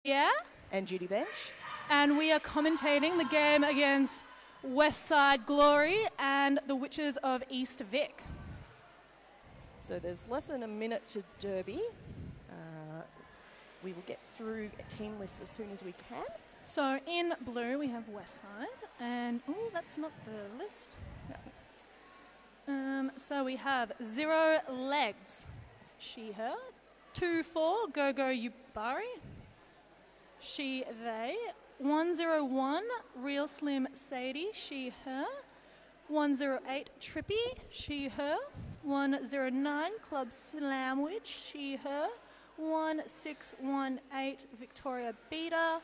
Yeah, and Judy Bench. and we are commentating the game against Westside Glory and the Witches of East Vic. So there's less than a minute to Derby. We will get through a team list as soon as we can. So in blue we have Westside, and oh, that's not the list. So we have 0 Legs, she, her. 2-4 Go Go Yubari, she, they. 101 Real Slim Sadie, she, her. 108 Trippy, she, her. 109 Club Slamwich, she, her. 1618 Victoria Beta,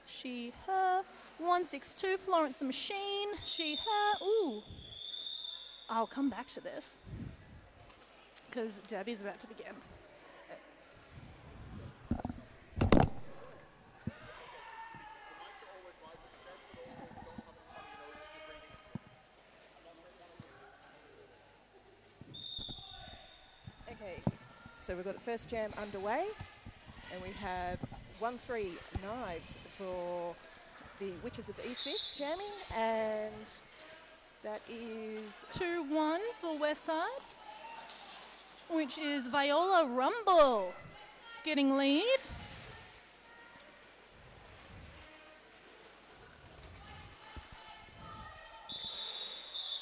she, her. 162 Florence the Machine, she, her. Ooh, I'll come back to this because Derby's about to begin. Okay, so we've got the first jam underway, and we have 1-3 Knives for the Witches of East Vic jamming, and that is 2-1 for Westside, which is Viola Rumble getting lead.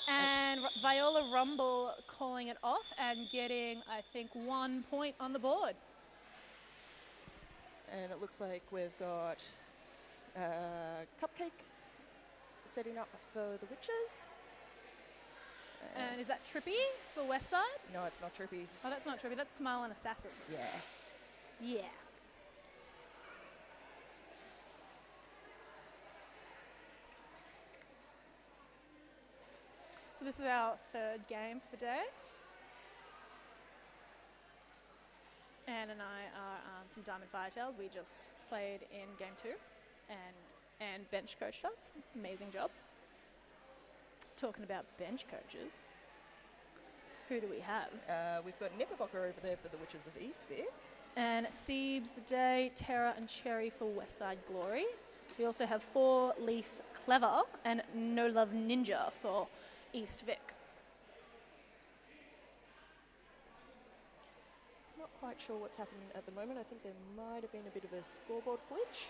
And Viola Rumble calling it off and getting, I think, 1 point on the board. and it looks like we've got Cupcake setting up for the Witches. And is that Trippy for Westside? No, it's not Trippy. Oh, that's not Trippy, that's Smile and Assassin. Yeah. Yeah. So this is our third game for the day. Anne and I are from Diamond Firetails. We just played in game 2 and bench coached us. Amazing job. Talking about bench coaches, who do we have? We've got Knickerbocker over there for the Witches of East Vic. And Siebes the Day, Terra and Cherry for Westside Glory. We also have 4 Leaf Clever and No Love Ninja for East Vic. Not quite sure what's happening at the moment. I think there might have been a bit of a scoreboard glitch.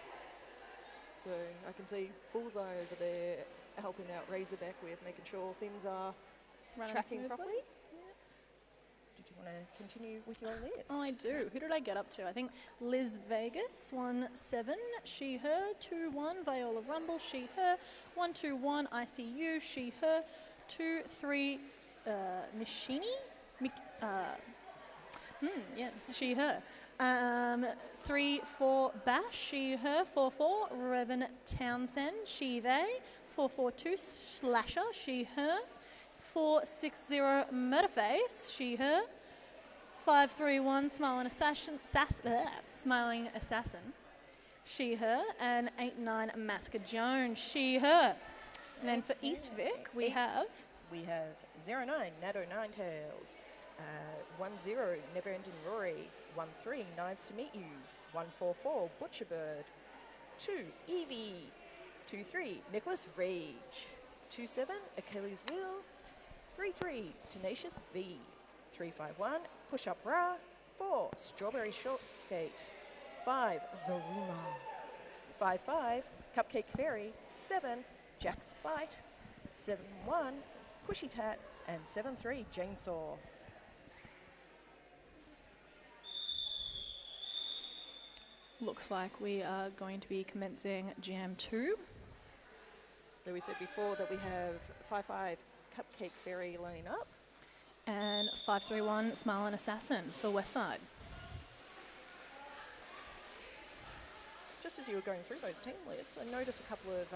So I can see Bullseye over there helping out Razorback with making sure things are Running tracking smoothly. properly. Did you want to continue with your list? Oh, I do. Who did I get up to? I think Liz Vegas, 1-7, she, her. 2-1 Viola Rumble, she, her. 1-2-1 ICU, she, her. 2-3 Mishini? Yes, she, her. 3-4 Bash, she, her. 4-4 Revan Townsend, she, they. 4-4-2 Slasher, she, her. 4-6-0 Murderface, she, her. 5-3-1 Smiling Assassin, she, her. And 8-9 Masker Jones, she, her. And then for East Vic, we have 0-9 Natto Ninetails, 1-0 Never Ending Rory, 1-3 Knives to Meet You, 1-4-4 Butcherbird, 2 Evie, 2-3 Nicholas Rage, 2-7 Achilles Wheel, 3-3 Tenacious V, 3-5-1 Push Up Ra, 4 Strawberry Short Skate, 5 The Rumor, 5-5 Cupcake Fairy, 7 Jack's Bite, 7-1 Pushy Tat, and 7-3 Chainsaw. looks like we are going to be commencing Jam 2. So we said before that we have 5-5 Cupcake Fairy lining up. And 5-3-1 Smile and Assassin for Westside. Just as you were going through those team lists, I noticed a couple of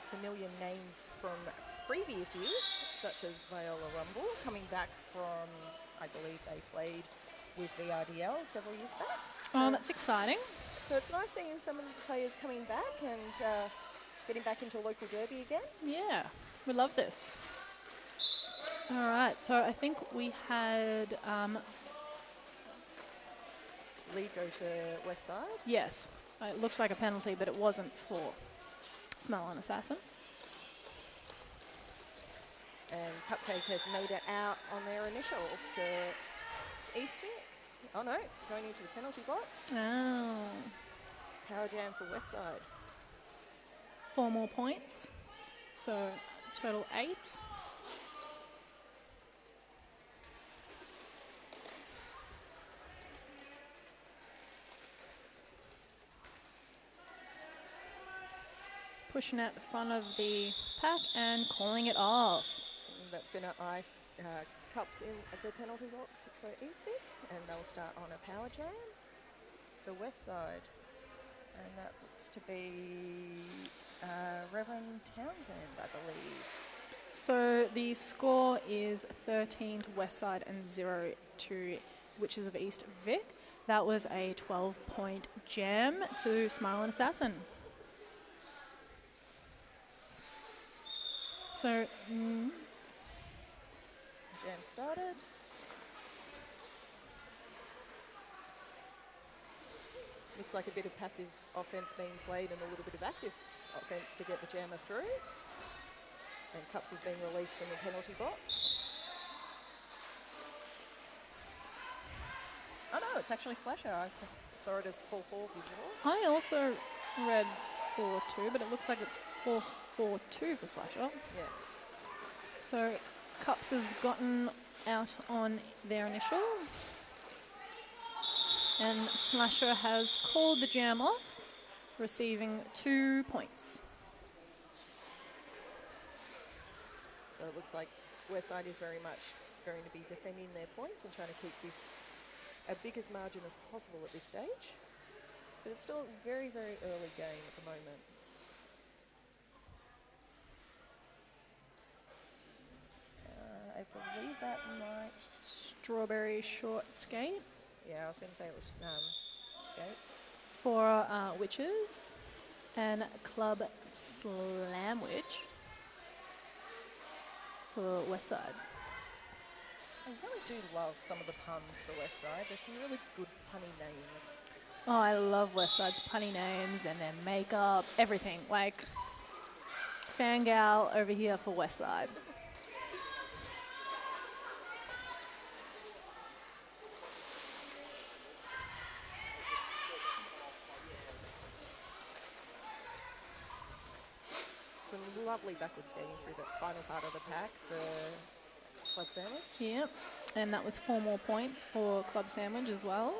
familiar names from previous years, such as Viola Rumble, coming back from, I believe they played with VRDL several years back. Oh, that's exciting. So it's nice seeing some of the players coming back and getting back into local derby again. Yeah, we love this. All right, so I think we had... Lead go to West Side. yes. It looks like a penalty, but it wasn't for Smiling Assassin. And Cupcake has made it out on their initial for Eastfit. Oh no, going into the penalty box. Oh. Power Jam for Westside. 4 more points. So total 8. Pushing out the front of the pack and calling it off. And that's going to ice Cups in at the penalty box for Eastfit, and they'll start on a Power Jam for Westside. And that looks to be Reverend Townsend, I believe. So the score is 13 to Westside and 0 to Witches of East Vic. That was a 12-point jam to Smiling Assassin. So, Jam started. Looks like a bit of passive offense being played and a little bit of active offense to get the jammer through. And Cups has been released from the penalty box. Oh no, it's actually Slasher. I saw it as 4-4 before. I also read 4-2, but it looks like it's 4-4-2 for Slasher. Yeah. So Cups has gotten out on their initial. And Slasher has called the jam off, receiving 2 points. So it looks like Westside is very much going to be defending their points and trying to keep this as big as margin as possible at this stage. But it's still a very, very early game at the moment. I believe that might... Strawberry short skate. Yeah, I was going to say it was skate. For Witches and Club Slamwich for Westside. I really do love some of the puns for Westside. There's some really good punny names. Oh, I love Westside's punny names and their makeup, everything. Like, fangirl over here for Westside. Some lovely backward skating through the final part of the pack for Club Sandwich. Yep, and that was 4 more points for Club Sandwich as well.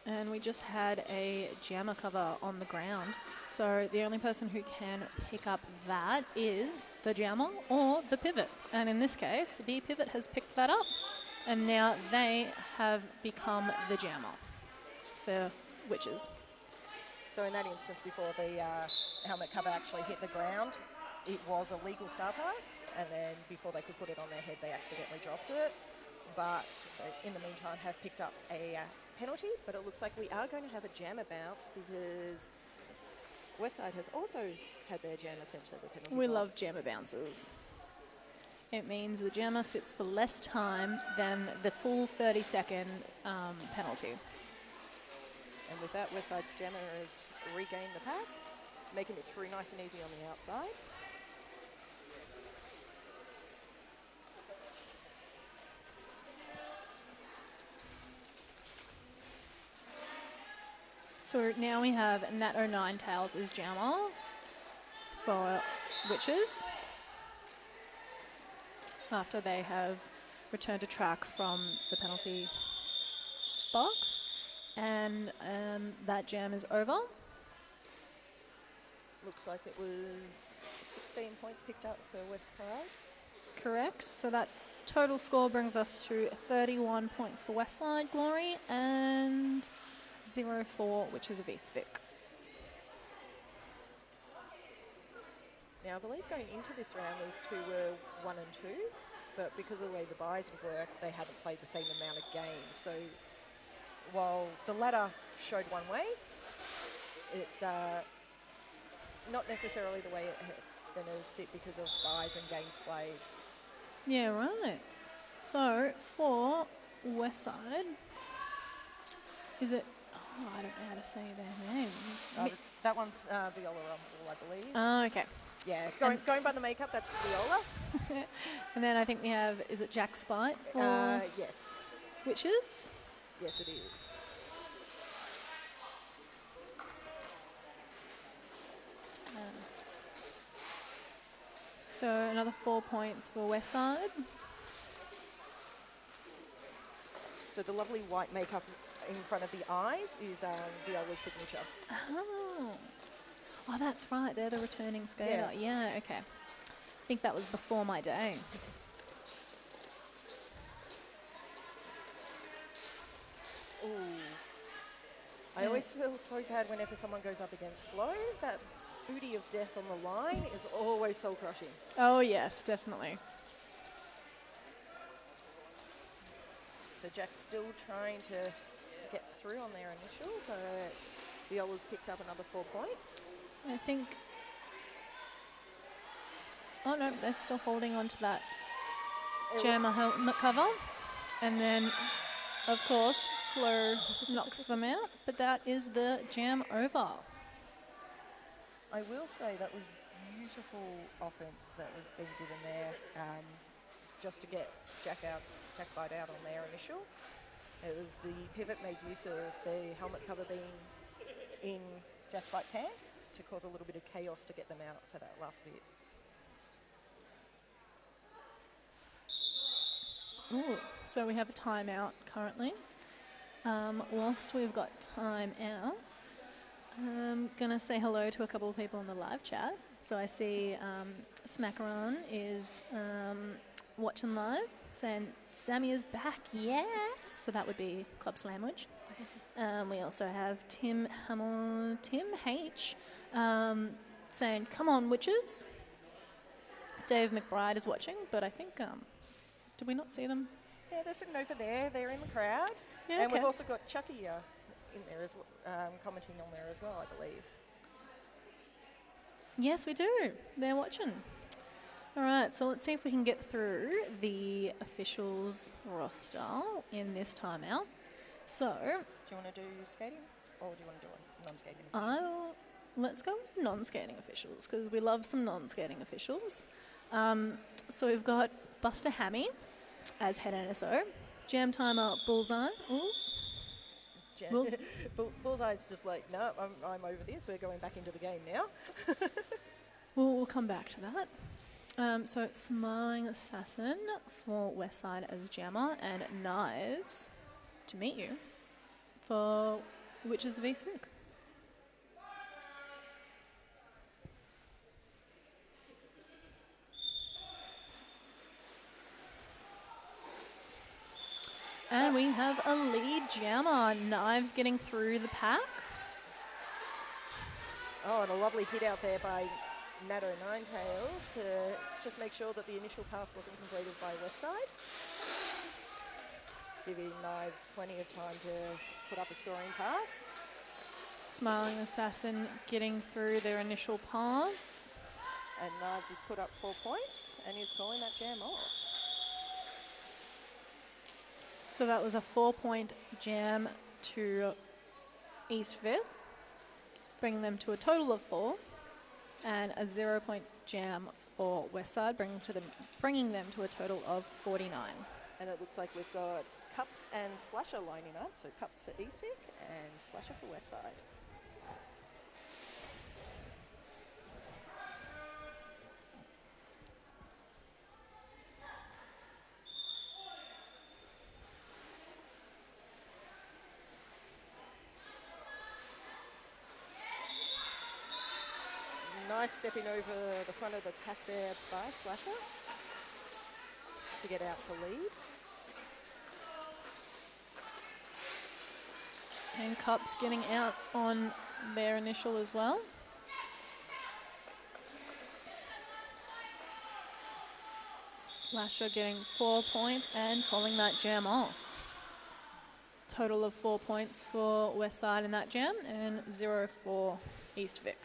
And we just had a jammer cover on the ground. So the only person who can pick up that is the jammer or the pivot. And in this case, the pivot has picked that up. And now they have become the jammer for Witches. So in that instance, before the helmet cover actually hit the ground, it was a legal star pass. And then before they could put it on their head, they accidentally dropped it. But in the meantime, have picked up a penalty. But it looks like we are going to have a jammer bounce because Westside has also had their jammer sent to the penalty We box. love jammer bounces. It means the jammer sits for less time than the full 30-second penalty. And with that, Westside's jammer has regained the pack, making it through nice and easy on the outside. So now we have Nat 09 Tails as jammer for Witches after they have returned to track from the penalty box. And that jam is over. Looks like it was 16 points picked up for Westside. Correct. So that total score brings us to 31 points for Westside Glory and 0 for Witches of East Vic. Now, I believe going into this round, these two were 1 and 2, but because of the way the buys work, they haven't played the same amount of games. So while the ladder showed one way, it's not necessarily the way it's going to sit because of buys and games played. Yeah, right. So for Westside, Is it? Oh, I don't know how to say their name. That one's Viola Rumble, I believe. Oh, okay. Yeah, going by the makeup, that's Viola. And then I think we have, is it Jack Spite for Yes. Witches? Yes, it is. So another 4 points for Westside. So the lovely white makeup in front of the eyes is Viola's signature. Oh, that's right. They're the returning skater. Yeah, okay. I think that was before my day. Ooh. I always feel so bad whenever someone goes up against Flo. That booty of death on the line is always soul crushing. Oh, yes, definitely. So Jack's still trying to get through on their initial, but Viola's picked up another 4 points. I think... Oh, no, they're still holding on to that jammer helmet cover. And then, of course, Flo knocks them out, but that is the jam over. I will say that was beautiful offense that was being given there, just to get Jack Spite out on their initial. It was the pivot made use of the helmet cover being in Jack Spite's hand to cause a little bit of chaos to get them out for that last bit. Ooh, so we have a timeout currently. Whilst we've got time out, I'm going to say hello to a couple of people in the live chat. So I see Smackaron is watching live, saying Sammy is back, yeah. So that would be Club Slamwich. We also have Tim H, saying, come on, witches. Dave McBride is watching, but I think, did we not see them? Yeah, they're sitting over there. They're in the crowd. Yeah, and okay. we've also got Chucky in there as well, commenting on there as well, I believe. Yes, we do. They're watching. All right, so let's see if we can get through the officials roster in this timeout. So, do you want to do skating or do you want to do a non-skating official? Let's go with non-skating officials because we love some non-skating officials. So we've got Buster Hammy as head NSO, Jam Timer Bullseye. Ooh. Bullseye's just like, no, I'm over this. We're going back into the game now. We'll come back to that. So Smiling Assassin for Westside as Jammer and Knives to meet you for Witches of East Vic. And we have a lead jammer, Knives getting through the pack. Oh, and a lovely hit out there by Natto Ninetails to just make sure that the initial pass wasn't completed by Westside. Giving Knives plenty of time to put up a scoring pass. Smiling Assassin getting through their initial pass. And Knives has put up 4 points and is calling that jam off. So that was a 4-point jam to East Vic, bringing them to a total of 4, and a 0-point jam for Westside, bringing them to a total of 49. And it looks like we've got Cups and Slasher lining up, so Cups for East Vic and Slasher for Westside. Nice stepping over the front of the pack there by Slasher to get out for lead. And Cups getting out on their initial as well. Slasher getting 4 points and calling that jam off. Total of 4 points for Westside in that jam and 0 for East Vic.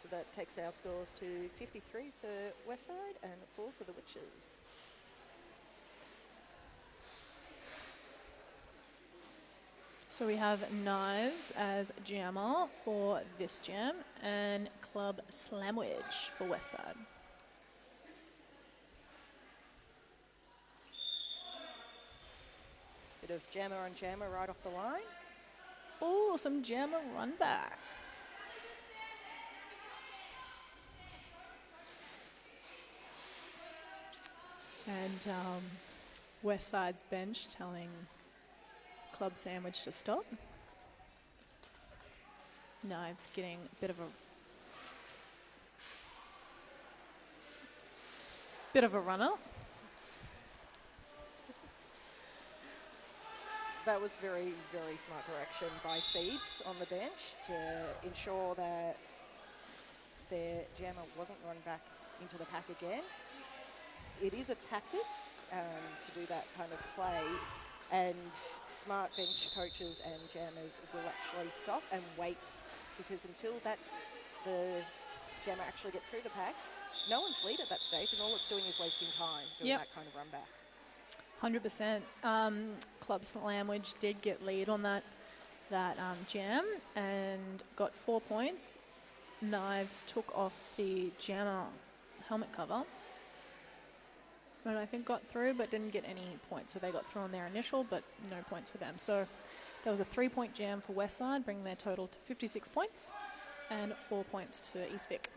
So that takes our scores to 53 for Westside and 4 for the Witches. So we have Knives as jammer for this jam and Club Slamwich for Westside. Bit of jammer on jammer right off the line. Oh, some jammer run back. And Westside's bench telling Club Sandwich to stop. Knives getting a bit of a runner. That was very, very smart direction by Seeds on the bench to ensure that their jammer wasn't run back into the pack again. It is a tactic to do that kind of play, and smart bench coaches and jammers will actually stop and wait, because until the jammer actually gets through the pack, no one's lead at that stage, and all it's doing is wasting time doing that kind of run back. 100%. Club Slamwich did get lead on that jam and got 4 points. Knives took off the jammer helmet cover, and I think got through but didn't get any points. So they got through on their initial, but no points for them. So there was a 3-point jam for Westside, bringing their total to 56 points and 4 points to East Vic.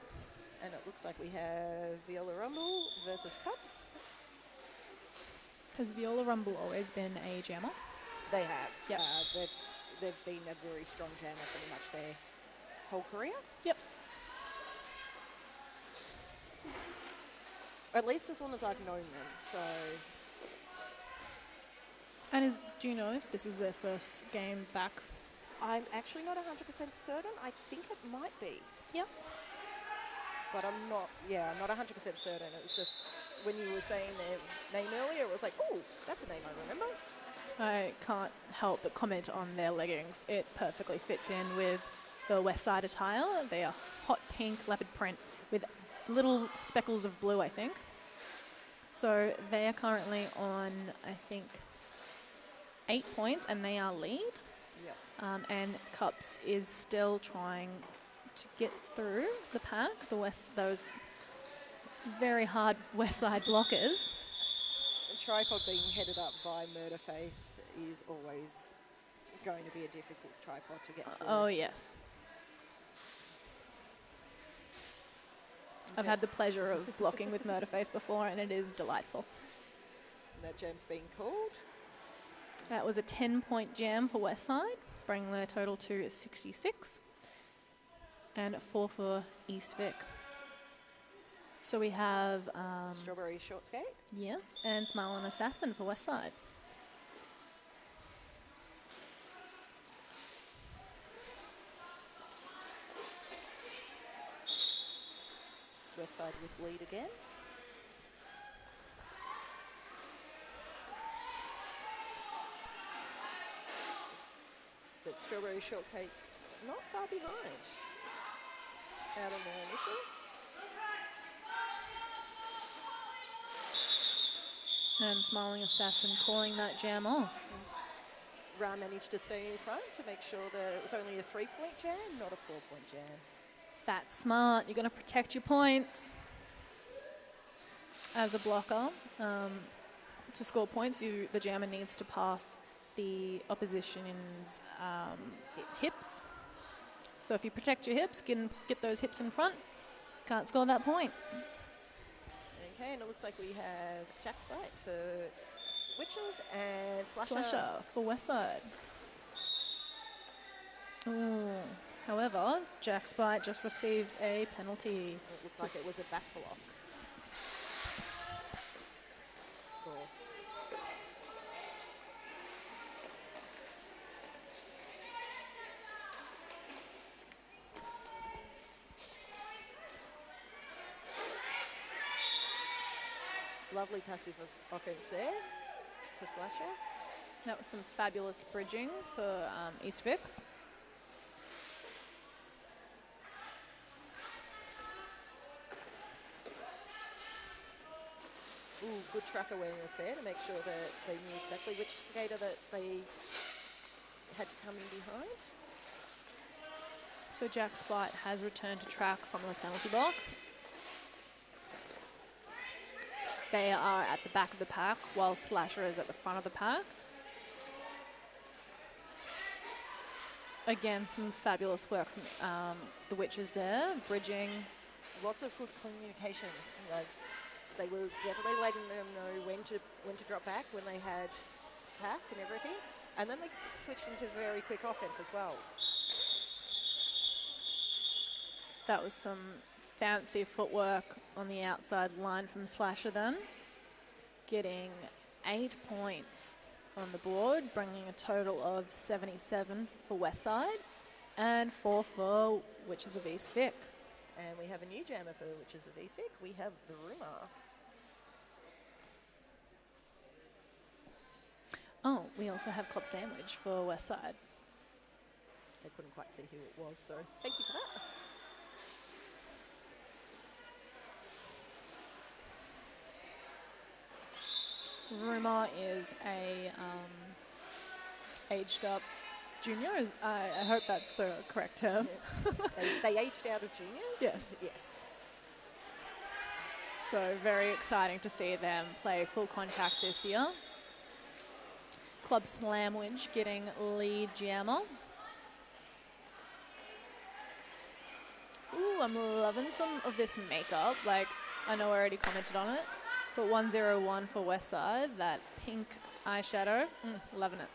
And it looks like we have Viola Rumble versus Cups. Has Viola Rumble always been a jammer? They have. Yep. They've been a very strong jammer pretty much their whole career. Yep. At least as long as I've known them. So. And do you know if this is their first game back? I'm actually not 100% certain. I think it might be. Yep. But I'm not 100% certain. It was just when you were saying their name earlier, it was like, oh, that's a name I remember. I can't help but comment on their leggings. It perfectly fits in with the Westside attire. They are hot pink leopard print with little speckles of blue, I think. So they are currently on, I think, 8 points, and they are lead. Yeah. And Cups is still trying to get through the pack, those very hard Westside blockers. And tripod being headed up by Murderface is always going to be a difficult tripod to get through. Oh, yes. I've had the pleasure of blocking with Murderface before, and it is delightful. And that jam's being called. That was a 10-point jam for Westside, bringing their total to 66, and 4 for East Vic. So we have Strawberry Short Skate. Yes, and Smile and Assassin for Westside. Westside with lead again. But Strawberry Shortcake not far behind. Out on their initial. And Smiling Assassin calling that jam off. Ra managed to stay in front to make sure that it was only a 3-point jam, not a 4-point jam. That's smart. You're going to protect your points. As a blocker, to score points, the jammer needs to pass the opposition's hips. So if you protect your hips, get those hips in front, can't score that point. Okay, and it looks like we have Jack Spite for Witches and Slasher for Westside. Ooh. However, Jack Spite just received a penalty. It looked like it was a back block. Cool. Lovely passive offense there for Slasher. That was some fabulous bridging for East Vic. Ooh, good track awareness there to make sure that they knew exactly which skater that they had to come in behind. So Jack Spite has returned to track from the penalty box. They are at the back of the pack, while Slasher is at the front of the pack. Again, some fabulous work from the Witches there, bridging. Lots of good communications. They were definitely letting them know when to drop back when they had pack and everything. And then they switched into very quick offense as well. That was some fancy footwork on the outside line from Slasher then. Getting 8 points on the board, bringing a total of 77 for Westside and 4 for Witches of East Vic. And we have a new jammer for Witches of East Vic. We have the Rumor. Oh, we also have Club Sandwich for Westside. I couldn't quite see who it was, so thank you for that. Rumor is a aged up junior. I hope that's the correct term. Yeah. they aged out of juniors? Yes. Yes. So very exciting to see them play full contact this year. Club Slamwich getting lead jammer. Ooh, I'm loving some of this makeup. Like, I know I already commented on it, but 101 for Westside, that pink eyeshadow, loving it.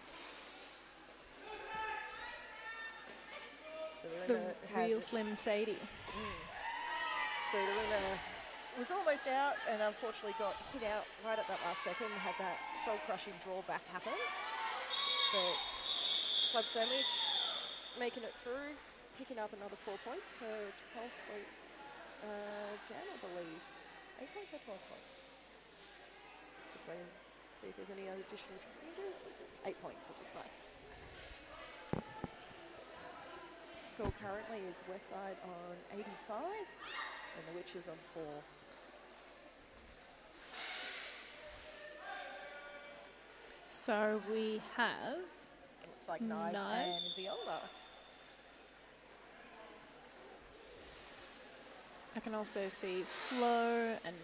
So The real Slim Sadie. So the Rumor was almost out and unfortunately got hit out right at that last second, had that soul-crushing drawback happen. But Club Sandwich making it through, picking up another 4 points for 12-point jam, I believe. 8 points or 12 points? Just waiting to see if there's any other additional changes. 8 points, it looks like. Score currently is Westside on 85 and the Witches on 4. So we have It looks like Knives and Viola. I can also see Flo and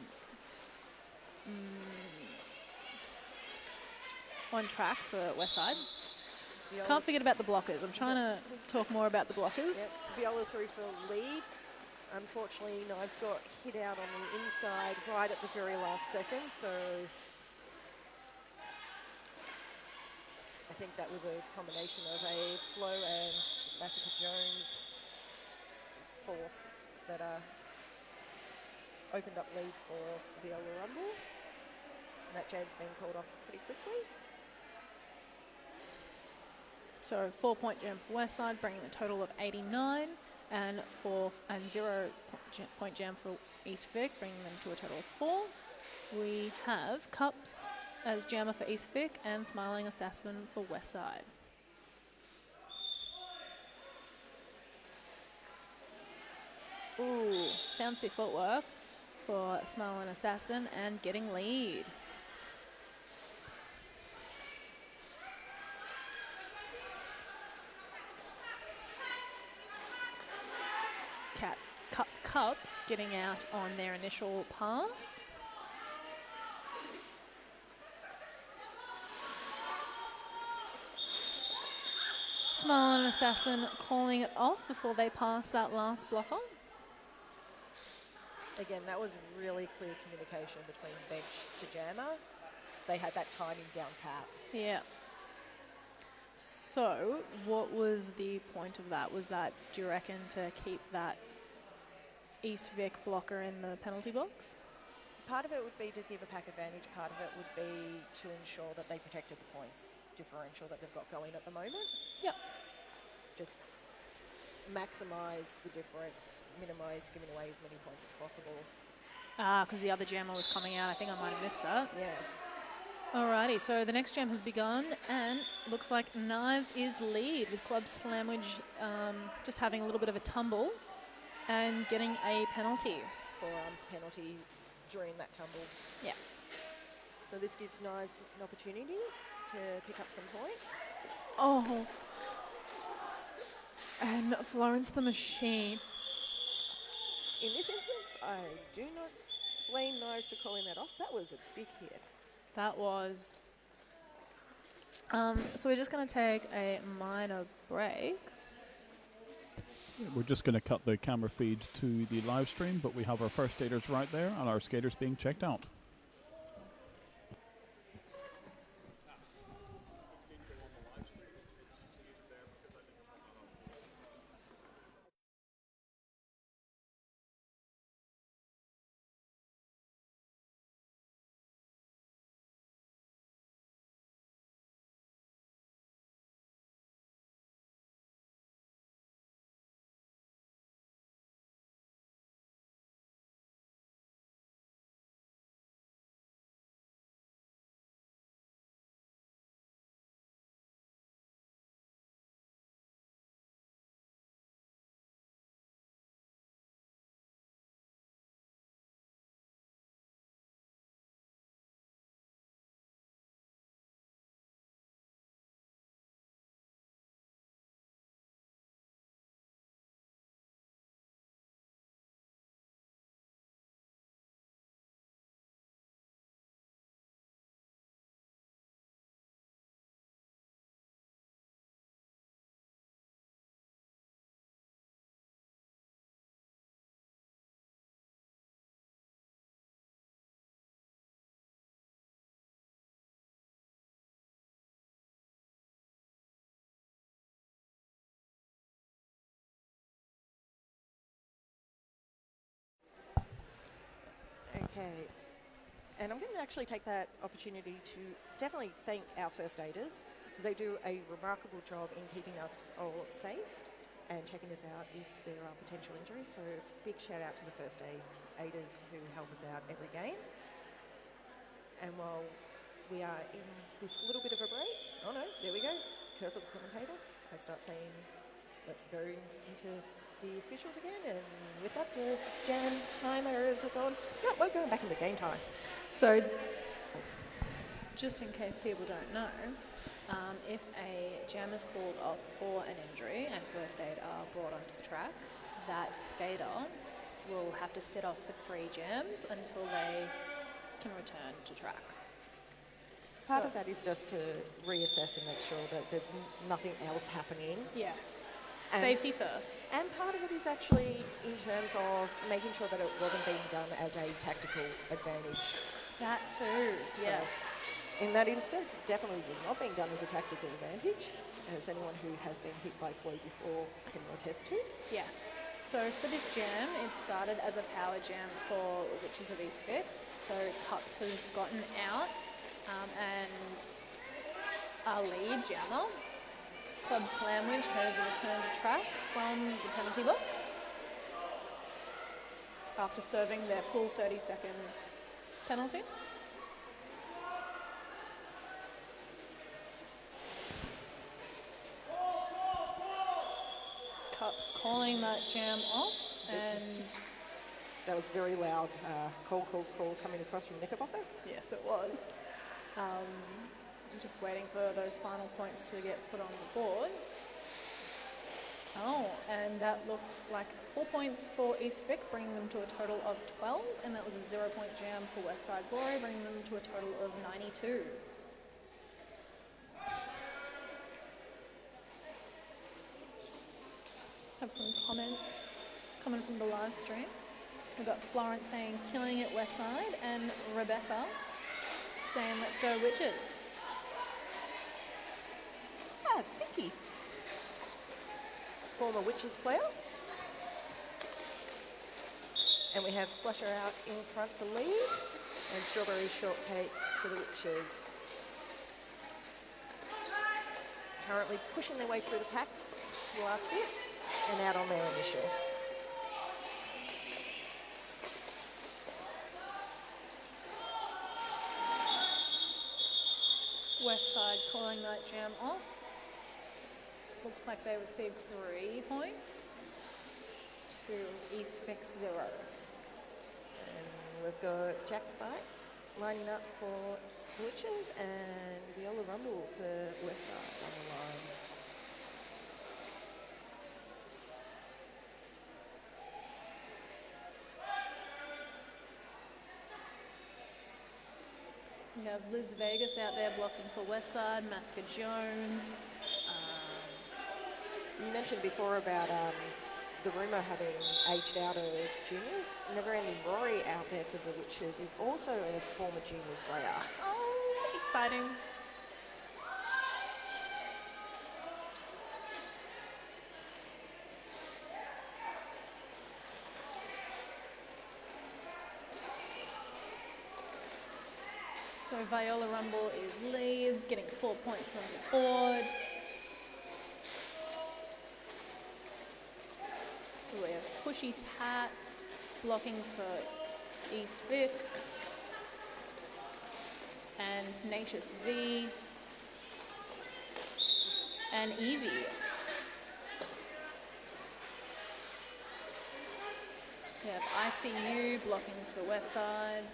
on track for Westside. Viola's Can't forget about the blockers. I'm trying to talk more about the blockers. Yep. Viola through for lead. Unfortunately, Knives got hit out on the inside right at the very last second, so I think that was a combination of a Flo and Massacre Jones force that opened up lead for Viola Rumble. And that jam's been called off pretty quickly. So 4 point jam for Westside, bringing the total of 89, and 0 point jam for East Vic, bringing them to a total of 4. We have Cups as jammer for East Vic and Smiling Assassin for Westside. Ooh, fancy footwork for Smiling Assassin and getting lead. Cups getting out on their initial pass. Smiling Assassin calling it off before they pass that last blocker. Again, that was really clear communication between bench to jammer. They had that timing down pat. Yeah. So, what was the point of that? Was that, do you reckon, to keep that East Vic blocker in the penalty box? Part of it would be to give a pack advantage. Part of it would be to ensure that they protected the points differential that they've got going at the moment. Yep. Just maximise the difference, minimise giving away as many points as possible. Because the other jammer was coming out. I think I might have missed that. Yeah. Alrighty, so the next jam has begun, and looks like Knives is lead with Club Slamwich just having a little bit of a tumble and getting a penalty. Forearms penalty during that tumble. Yeah. So this gives Knives an opportunity to pick up some points. Oh. And Florence the Machine. In this instance, I do not blame Knives for calling that off. That was a big hit. That was. So we're just going to take a minor break. We're just going to cut the camera feed to the live stream, but we have our first aiders right there and our skaters being checked out. Okay. And I'm going to actually take that opportunity to definitely thank our first aiders. They do a remarkable job in keeping us all safe and checking us out if there are potential injuries. So big shout out to the first aiders who help us out every game. And while we are in this little bit of a break, oh no, there we go, curse of the commentator. They start saying, let's go into the officials again, and with that the jam timers are gone. Yeah, we're going back into game time. So, just in case people don't know, if a jam is called off for an injury and first aid are brought onto the track, that skater will have to sit off for 3 jams until they can return to track. Part of that is just to reassess and make sure that there's nothing else happening. Yes. And Safety first. And part of it is actually in terms of making sure that it wasn't being done as a tactical advantage. That too, So yes. in that instance, it definitely was not being done as a tactical advantage, as anyone who has been hit by flow before can attest to. Yes. So for this jam, it started as a power jam for Witches of Eastwick. So Cups has gotten out and our lead jammer, Club Slamwich, has returned to track from the penalty box after serving their full 30-second penalty. Cups calling that jam off, and That was very loud. Call coming across from Knickerbocker. yes, it was. I'm just waiting for those final points to get put on the board. Oh, and that looked like 4 points for Eastwick, bringing them to a total of 12, and that was a 0-point jam for Westside Glory, bringing them to a total of 92. Have some comments coming from the live stream. We've got Florence saying, killing it Westside, and Rebecca saying, let's go Witches. Ah, it's Pinky. Former Witches player. And we have Slusher out in front for lead, and Strawberry Shortcake for the Witches. Currently pushing their way through the pack the last bit, and out on their initial. Westside calling that jam off. Looks like they received 3 points to Eastwick 0. And we've got Jack Spike lining up for Witches and Viola Rumble for Westside on the line. We have Liz Vegas out there blocking for Westside, Maska Jones. You mentioned before about the rumour having aged out of juniors. Never Ending Rory out there for the Witches is also a former juniors player. Oh, exciting. So Viola Rumble is lead, getting 4 points on the board. We have Pushy Tat blocking for East Vic. And Tenacious V. And Evie. We have ICU blocking for Westside.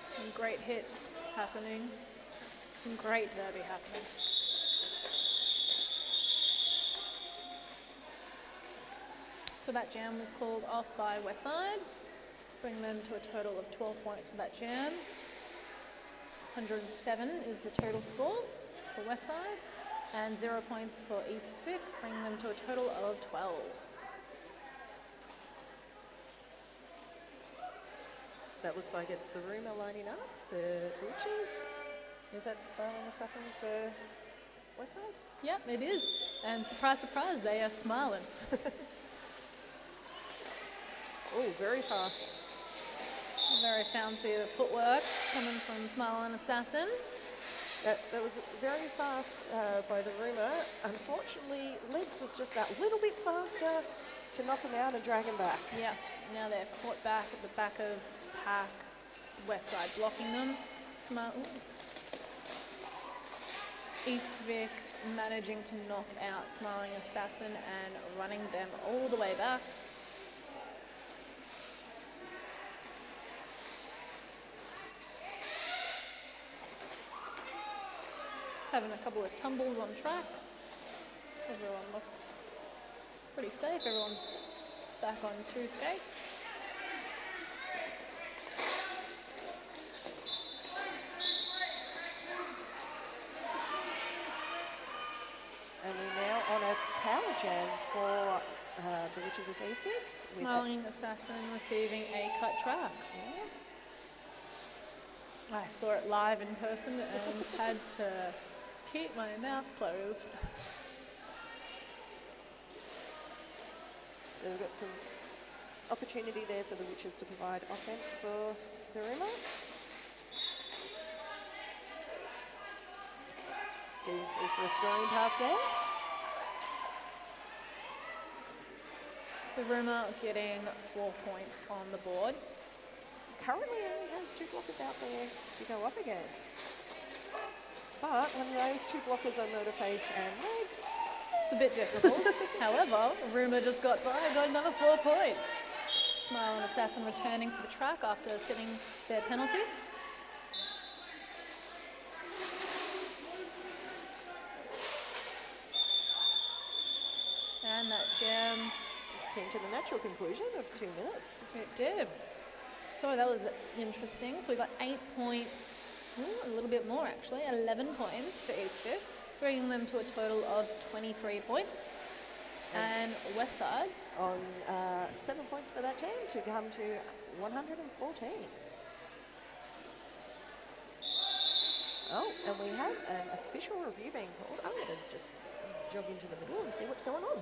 Some great hits happening. Some great derby happening. So that jam was called off by Westside, bringing them to a total of 12 points for that jam. 107 is the total score for Westside, and 0 points for East Vic, bringing them to a total of 12. That looks like it's the rumour lining up for Witches. Is that Smiling Assassin for Westside? Yep, it is. And surprise, surprise, they are smiling. Oh, very fast. Very fancy footwork coming from Smiling Assassin. That was very fast by the rumour. Unfortunately, Legs was just that little bit faster to knock him out and drag him back. Yeah, now they're caught back at the back of pack. Westside blocking them. East Vic managing to knock out Smiling Assassin and running them all the way back. Having a couple of tumbles on track. Everyone looks pretty safe. Everyone's back on 2 skates. And we're now on a power jam for the Witches of East Vic. Smiling Assassin receiving a cut track. Yeah. I saw it live in person and had to keep my mouth closed. So we've got some opportunity there for the Witches to provide offence for the rumour. Goes for a scoring pass there. The rumour getting 4 points on the board. Currently only has 2 blockers out there to go up against. But when those 2 blockers are Motorface and Legs, It's a bit difficult. However, Rumour just got by, got another 4 points. Smiling Assassin returning to the track after sitting their penalty. And that jam, came to the natural conclusion of 2 minutes. it did. So that was interesting. So we got 8 points, a little bit more actually, 11 points for East Vic, bringing them to a total of 23 points. And Westside On 7 points for that jam to come to 114. Oh, and we have an official review being called. I'm going to just jog into the middle and see what's going on.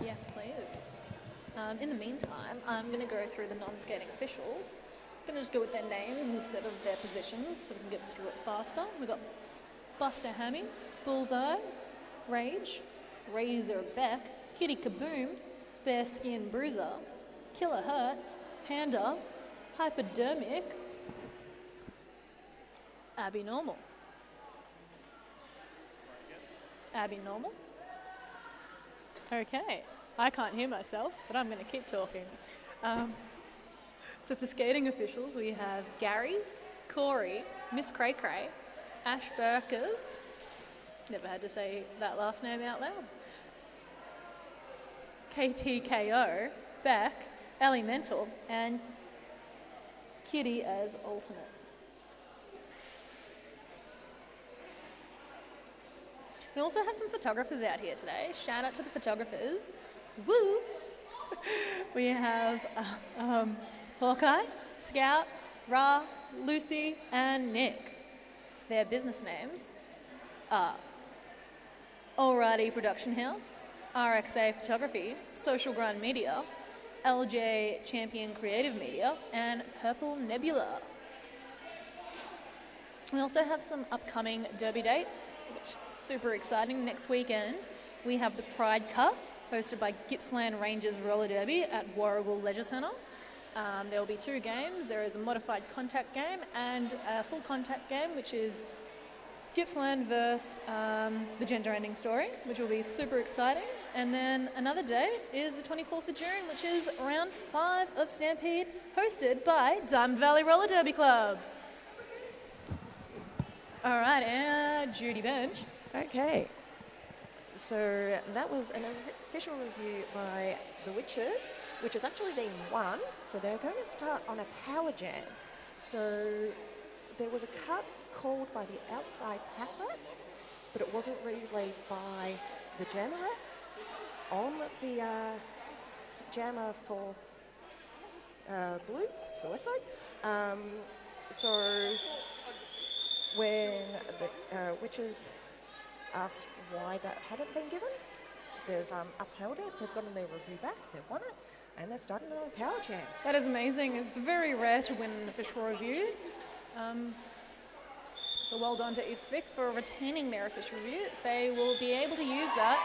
Yes, please. In the meantime, I'm going to go through the non-skating officials. I'm going to just go with their names instead of their positions so we can get through it faster. We've got Buster Hammy, Bullseye, Rage, Razor Beck, Kitty Kaboom, Bear Skin Bruiser, Killer Hurts, Panda, Hypodermic, Abby Normal. Abby Normal. Okay. I can't hear myself, but I'm going to keep talking. So for skating officials, we have Gary, Corey, Miss Cray Cray, Ash Burkers, never had to say that last name out loud, KTKO, Beck, Ellie Mental, and Kitty as alternate. We also have some photographers out here today. Shout out to the photographers. Woo! We have Hawkeye, Scout, Ra, Lucy, and Nick. Their business names are wsrd Production House, RXA Photography, Social Grind Media, LJ Champion Creative Media, and Purple Nebula. We also have some upcoming derby dates, which is super exciting. Next weekend, we have the Pride Cup, hosted by Gippsland Rangers Roller Derby at Warragul Leisure Centre. There will be 2 games. There is a modified contact game and a full contact game, which is Gippsland versus the Gender Ending Story, which will be super exciting. And then another day is the 24th of June, which is round 5 of Stampede, hosted by Diamond Valley Roller Derby Club. All right, Judy Bench. Okay. So that was an official review by the Witches, which has actually been won. So they're going to start on a power jam. So there was a cut called by the outside pack ref, but it wasn't relayed by the jammer ref on the jammer for blue, for West Side. So when the Witches asked why that hadn't been given, they've upheld it, they've gotten their review back, they've won it, and they're starting on a power jam. That is amazing. It's very rare to win an official review. So well done to East Vic for retaining their official review. They will be able to use that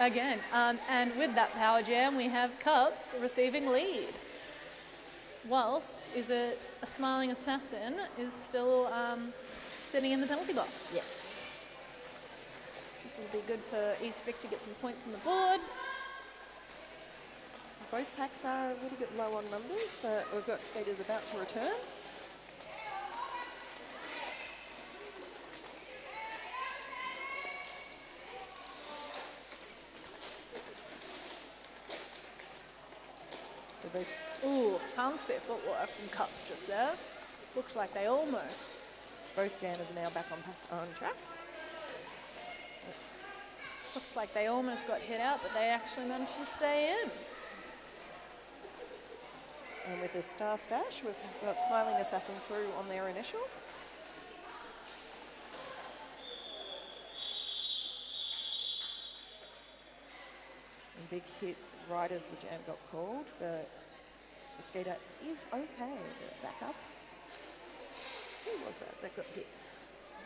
again. And with that power jam, we have Cubs receiving lead. Whilst, is it a Smiling Assassin is still sitting in the penalty box. Yes. This will be good for East Vic to get some points on the board. Both packs are a little bit low on numbers, but we've got skaters about to return. So they Ooh, fancy footwork from Cups just there. Looked like they almost. both jammers are now back on track. Looked like they almost got hit out, but they actually managed to stay in. And with the Star Stash, we've got Smiling Assassin through on their initial. And big hit right as the jam got called, but the skater is okay. They're back up. Who was that got hit?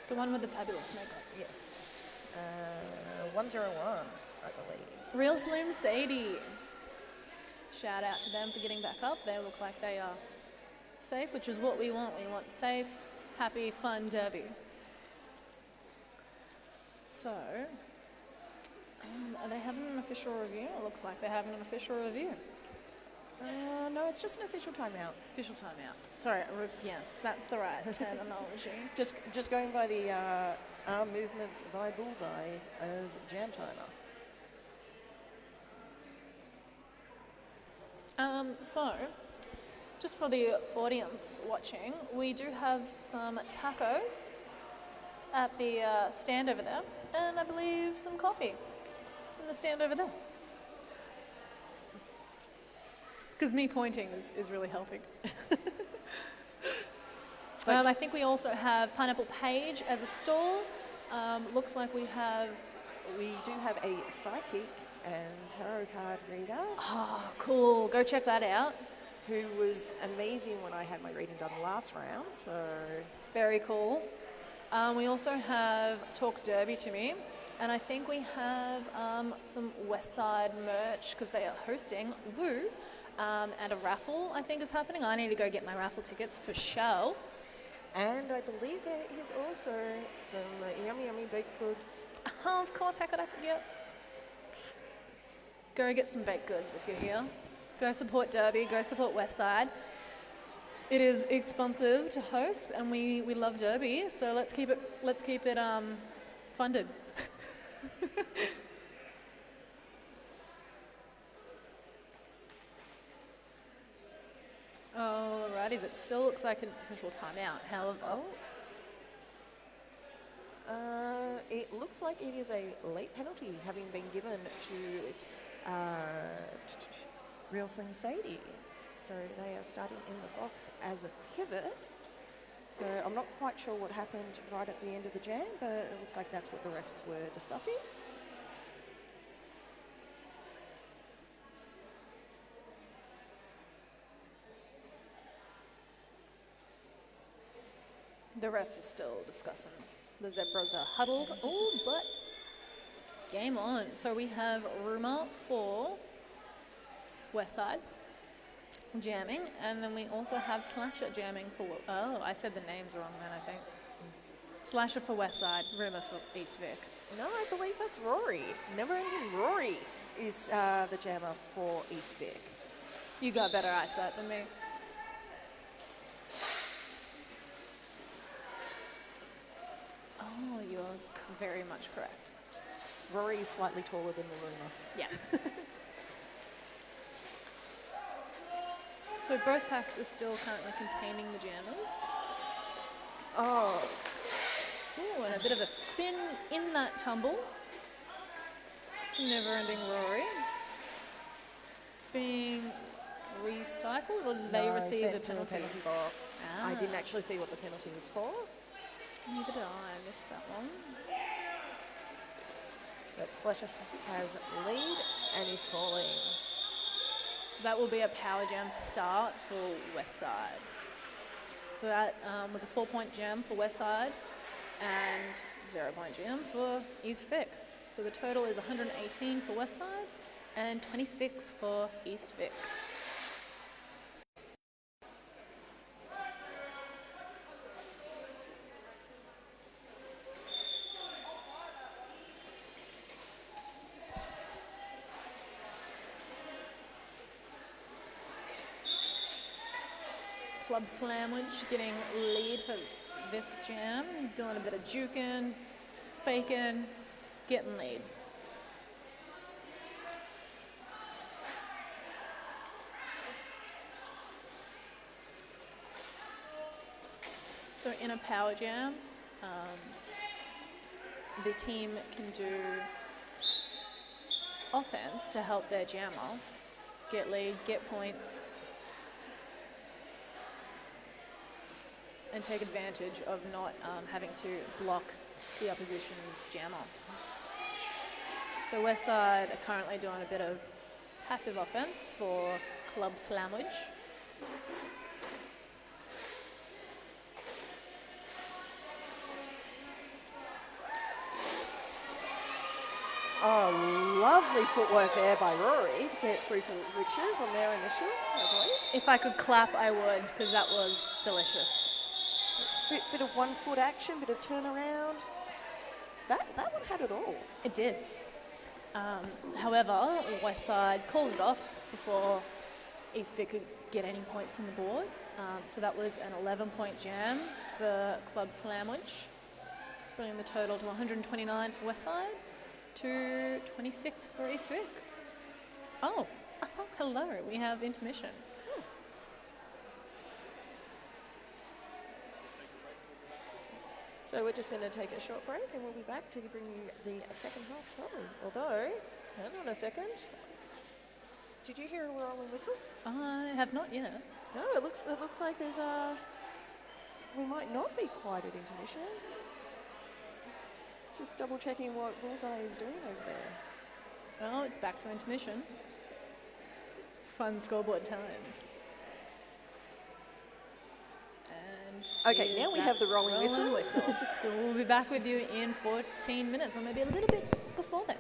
The one with the fabulous makeup. Yes. 101, I believe. Real Slim Sadie. Shout out to them for getting back up. They look like they are safe, which is what we want. We want safe, happy, fun derby. So, are they having an official review? It looks like they're having an official review. No, it's just an official timeout. Official timeout. Sorry, yes, that's the right terminology. Just going by the arm movements by Bullseye as jam timer. So, just for the audience watching, we do have some tacos at the stand over there, and I believe some coffee in the stand over there. Because me pointing is really helping. I think we also have Pineapple Page as a stall. Looks like we do have a psychic and tarot card reader. Oh, cool. Go check that out. Who was amazing when I had my reading done last round, so... Very cool. We also have Talk Derby to Me, and I think we have some West Side merch because they are hosting, woo, and a raffle I think is happening. I need to go get my raffle tickets for show. And I believe there is also some yummy baked goods. Oh, of course, how could I forget? Go get some baked goods if you're here. Go support Derby. Go support Westside. It is expensive to host, and we love Derby, so let's keep it funded. Alrighties, it still looks like it's official timeout. However, it looks like it is a late penalty having been given to Real Sadie. So they are starting in the box as a pivot. So I'm not quite sure what happened right at the end of the jam, but it looks like that's what the refs were discussing. the refs are still discussing. The Zebras are huddled. Oh, but game on. So we have Rumour for Westside jamming, and then we also have Slasher jamming for. Oh, I said the names wrong then, I think. Slasher for Westside, Rumour for East Vic. No, I believe that's Rory. Never ending Rory is the jammer for East Vic. You got better eyesight than me. Oh, you're very much correct. Rory is slightly taller than the Rumour. Yeah. So both packs are still currently containing the jammers. Oh. Ooh, and a bit of a spin in that tumble. Never-ending Rory. Being recycled, or did they receive the sent to the penalty? penalty box. Ah. I didn't actually see what the penalty was for. Neither did I. Missed that one. But Slasher has lead and is calling. So that will be a power jam start for Westside. So that was a 4-point jam for Westside and 0-point jam for East Vic. So the total is 118 for Westside and 26 for East Vic. Club Slamwich getting lead for this jam, doing a bit of juking, faking, getting lead. So in a power jam, the team can do offense to help their jammer get lead, get points, and take advantage of not having to block the opposition's jammer. So Westside are currently doing a bit of passive offense for Club Slamwich. Oh, lovely footwork there by Rory to get through for Riches on their initial, I believe. If I could clap, I would, because that was delicious. Bit of 1 foot action, bit of turnaround. That one had it all. It did. However, Westside called it off before East Vic could get any points on the board. So that was an 11-point jam for Club Slamwich, bringing the total to 129 for Westside to 26 for East Vic. Oh, hello, we have intermission. So we're just going to take a short break and we'll be back to bring you the second half shortly. Although, hang on a second. Did you hear a rolling whistle? I have not yet. No, it looks like there's a. We might not be quite at intermission. Just double checking what Bullseye is doing over there. Oh, it's back to intermission. Fun scoreboard times. And Okay, now we have the rolling whistle. So we'll be back with you in 14 minutes, or maybe a little bit before then.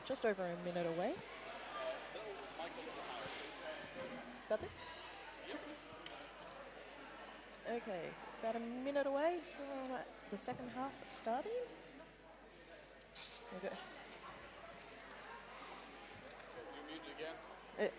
just over a minute away. About there? Okay, about a minute away from the second half starting. We've got You're muted again.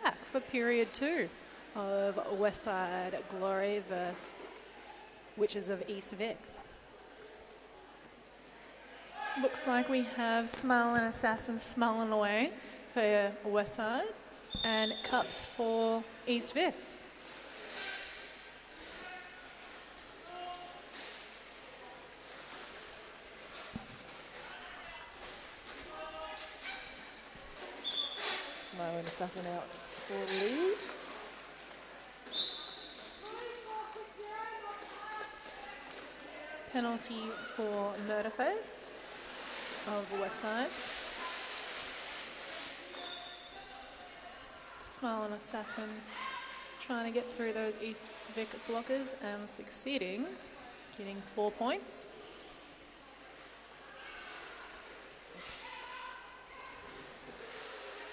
Back for period 2 of Westside Glory versus Witches of East Vic. Looks like we have Smiling Assassin smiling away for Westside and Cups for East Vic. Smiling Assassin out for lead. Penalty for Murderface of Westside. Smiling Assassin trying to get through those East Vic blockers and succeeding, getting 4 points.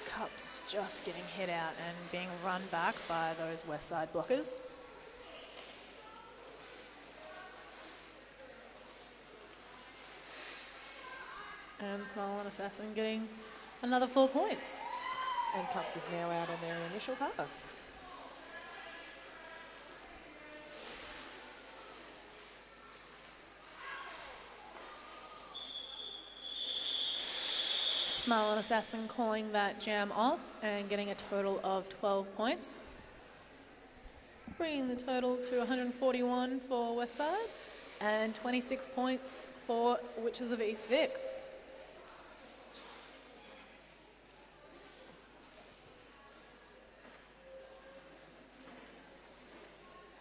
Cups just getting hit out and being run back by those Westside blockers. And Smiling Assassin getting another 4 points. And Cups is now out on their initial pass. Smiling Assassin calling that jam off and getting a total of 12 points. Bringing the total to 141 for Westside and 26 points for Witches of East Vic.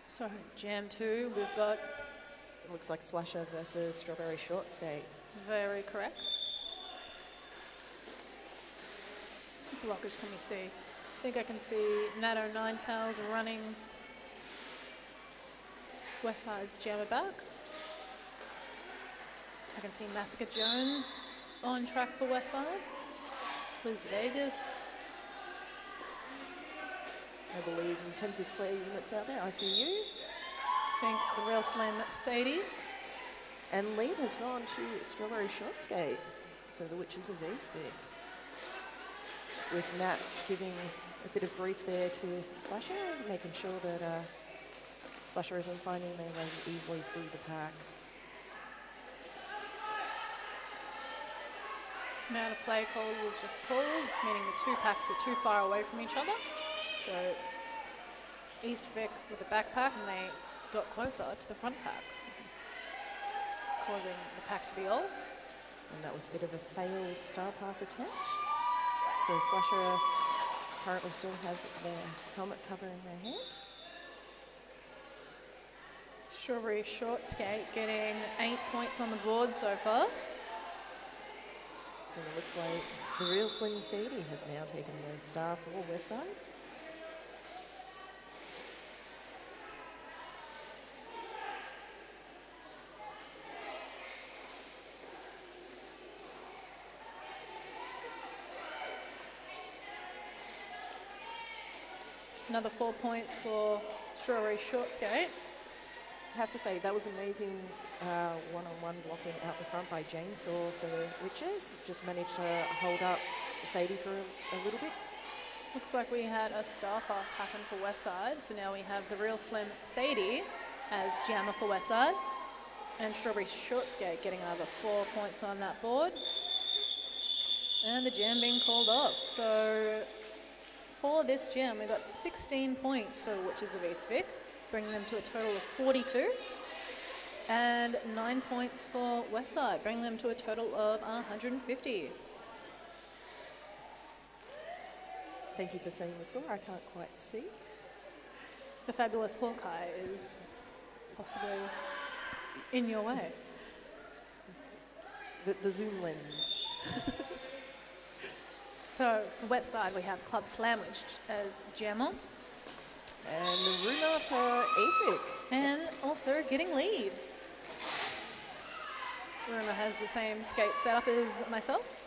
So, Jam 2, we've got... It looks like Slasher versus Strawberry Short Skate. Very correct. Blockers can we see? I think I can see Natto Ninetails running Westside's jammer back. I can see Massacre Jones on track for Westside. Liz Vegas. I believe intensive play units out there, ICU. I think the Real Slim Sadie. And lead has gone to Strawberry Short Skate for the Witches of East Vic. With Nat giving a bit of grief there to Slasher, making sure that Slasher isn't finding their way easily through the pack. Amount of play called was just called, meaning the two packs were too far away from each other. So East Vic with the backpack and they got closer to the front pack, causing the pack to be all. And that was a bit of a failed star pass attempt. So Slasher currently still has their helmet covering their head. Strawberry Short Skate getting 8 points on the board so far. And it looks like the Real Slim Sadie has now taken the star for Westside. Another 4 points for Strawberry Short Skate. have to say that was amazing one-on-one blocking out the front by Chainsaw for the Witches. Just managed to hold up Sadie for a little bit. Looks like we had a star pass happen for Westside, so now we have the real slim Sadie as jammer for Westside, and Strawberry Shortskate getting another 4 points on that board, and the jam being called off. So for this jam, we got 16 points for Witches of East Vic, bringing them to a total of 42, and 9 points for Westside, bringing them to a total of 150. Thank you for saying the score. I can't quite see. The fabulous Hawkeye is possibly in your way. The zoom lens. So for Westside, we have Club Slamwich as jammer. And the rumour for Eastwick. And also getting lead. Rumour has the same skate setup as myself.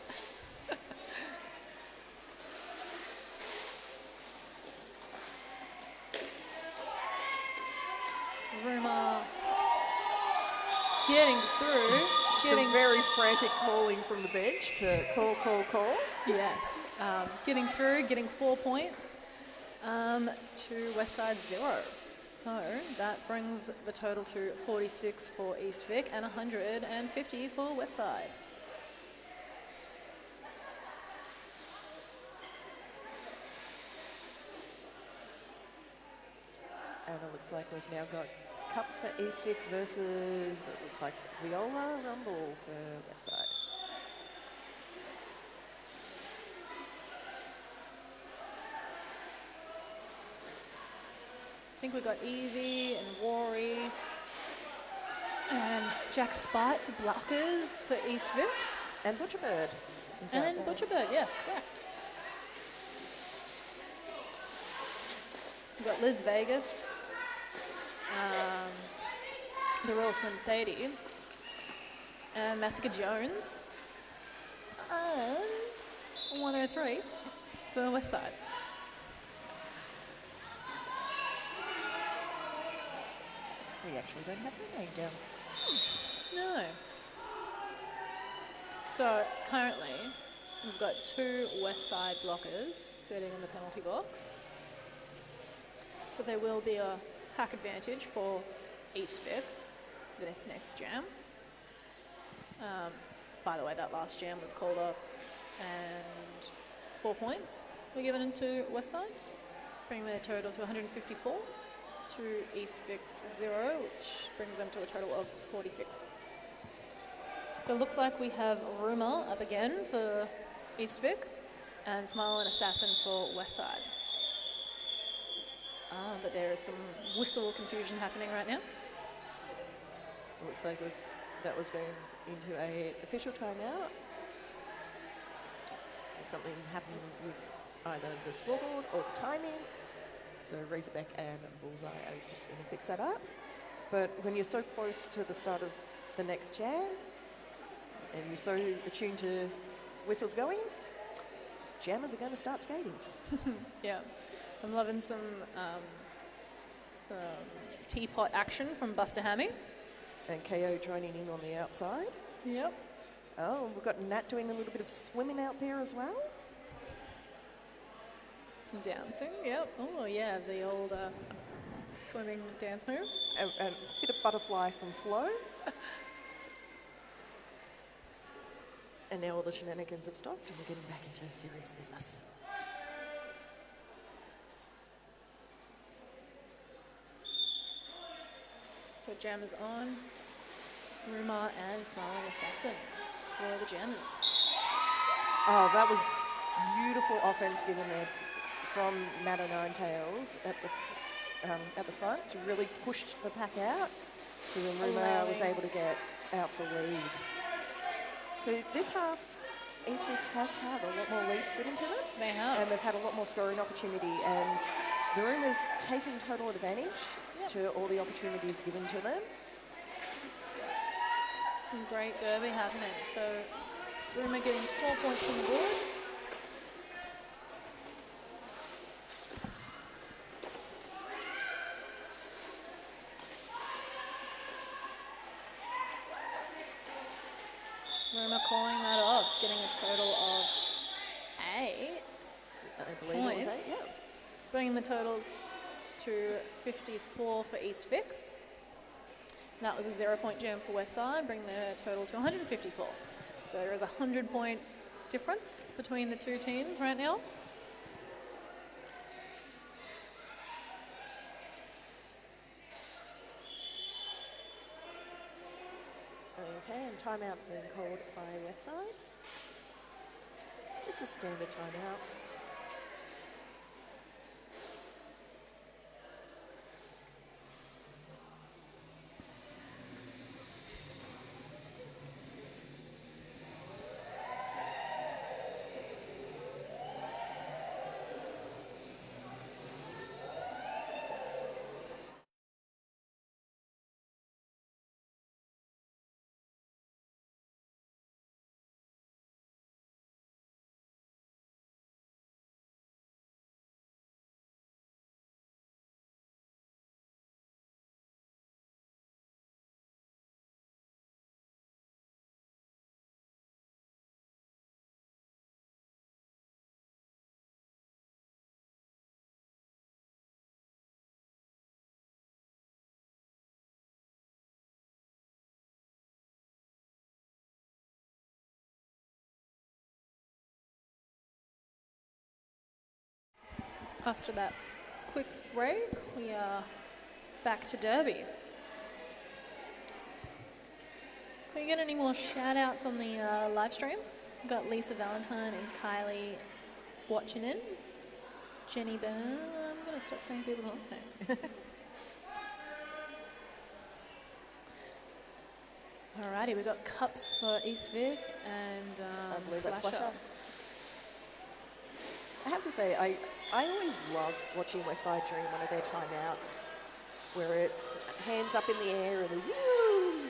Rumour getting through. Some very frantic calling from the bench to call. Yes. Getting through, getting 4 points to Westside 0. So that brings the total to 46 for East Vic and 150 for Westside. And it looks like we've now got cups for Eastwick versus, it looks like Viola Rumble for Westside. I think we've got Evie and Rory and Jack Spite for blockers for East Vic. And Butcherbird. And Butcherbird, yes, correct. We've got Liz Vegas, the Real Slim Sadie, and Massacre Jones, and 103 for Westside. We actually don't have her name down. No. So currently, we've got 2 Westside blockers sitting in the penalty box. So there will be a hack advantage for East Vic for this next jam. By the way, that last jam was called off and 4 points were given into Westside, bringing their total to 154 to East Vic's 0, which brings them to a total of 46. So it looks like we have Rumour up again for East Vic and Smile and Assassin for Westside. But there is some whistle confusion happening right now. It looks like that was going into an official timeout. Something happened with either the scoreboard or the timing. So Razorback and Bullseye are just going to fix that up. But when you're so close to the start of the next jam and you're so attuned to whistles going, jammers are going to start skating. Yeah, I'm loving some teapot action from Buster Hammy. And KO joining in on the outside. Yep. Oh, we've got Nat doing a little bit of swimming out there as well. Some dancing, yep. Oh, yeah, the old swimming dance move. And a bit of butterfly from Flo. And now all the shenanigans have stopped and we're getting back into serious business. So jammers on. Rumour and Smiling Assassin for the jammers. Oh, that was beautiful offense given there from Nat and Nine Tails at the front to really push the pack out. So then Rumour was able to get out for lead. So this half, Eastwick has had a lot more leads given to them. They have. And they've had a lot more scoring opportunity. And the Rumour's taking total advantage to all the opportunities given to them. Some great derby happening. So Rumour getting 4 points on the board. calling that off, getting a total of 8 I believe it was points, 8, yeah. bringing the total to 54 for East Vic. That was a 0-point jam for Westside, bringing the total to 154. So there is a 100-point difference between the two teams right now. Okay, and timeout's been called by Westside. Just a standard timeout. After that quick break, we are back to Derby. Can we get any more shout outs on the live stream? We've got Lisa Valentine and Kylie watching in. Jenny Byrne. I'm going to stop saying people's last names. Alrighty, we've got cups for East Vic and I believe that's Slasher. Slasher. I have to say, I always love watching Westside during one of their timeouts, where it's hands up in the air and woo!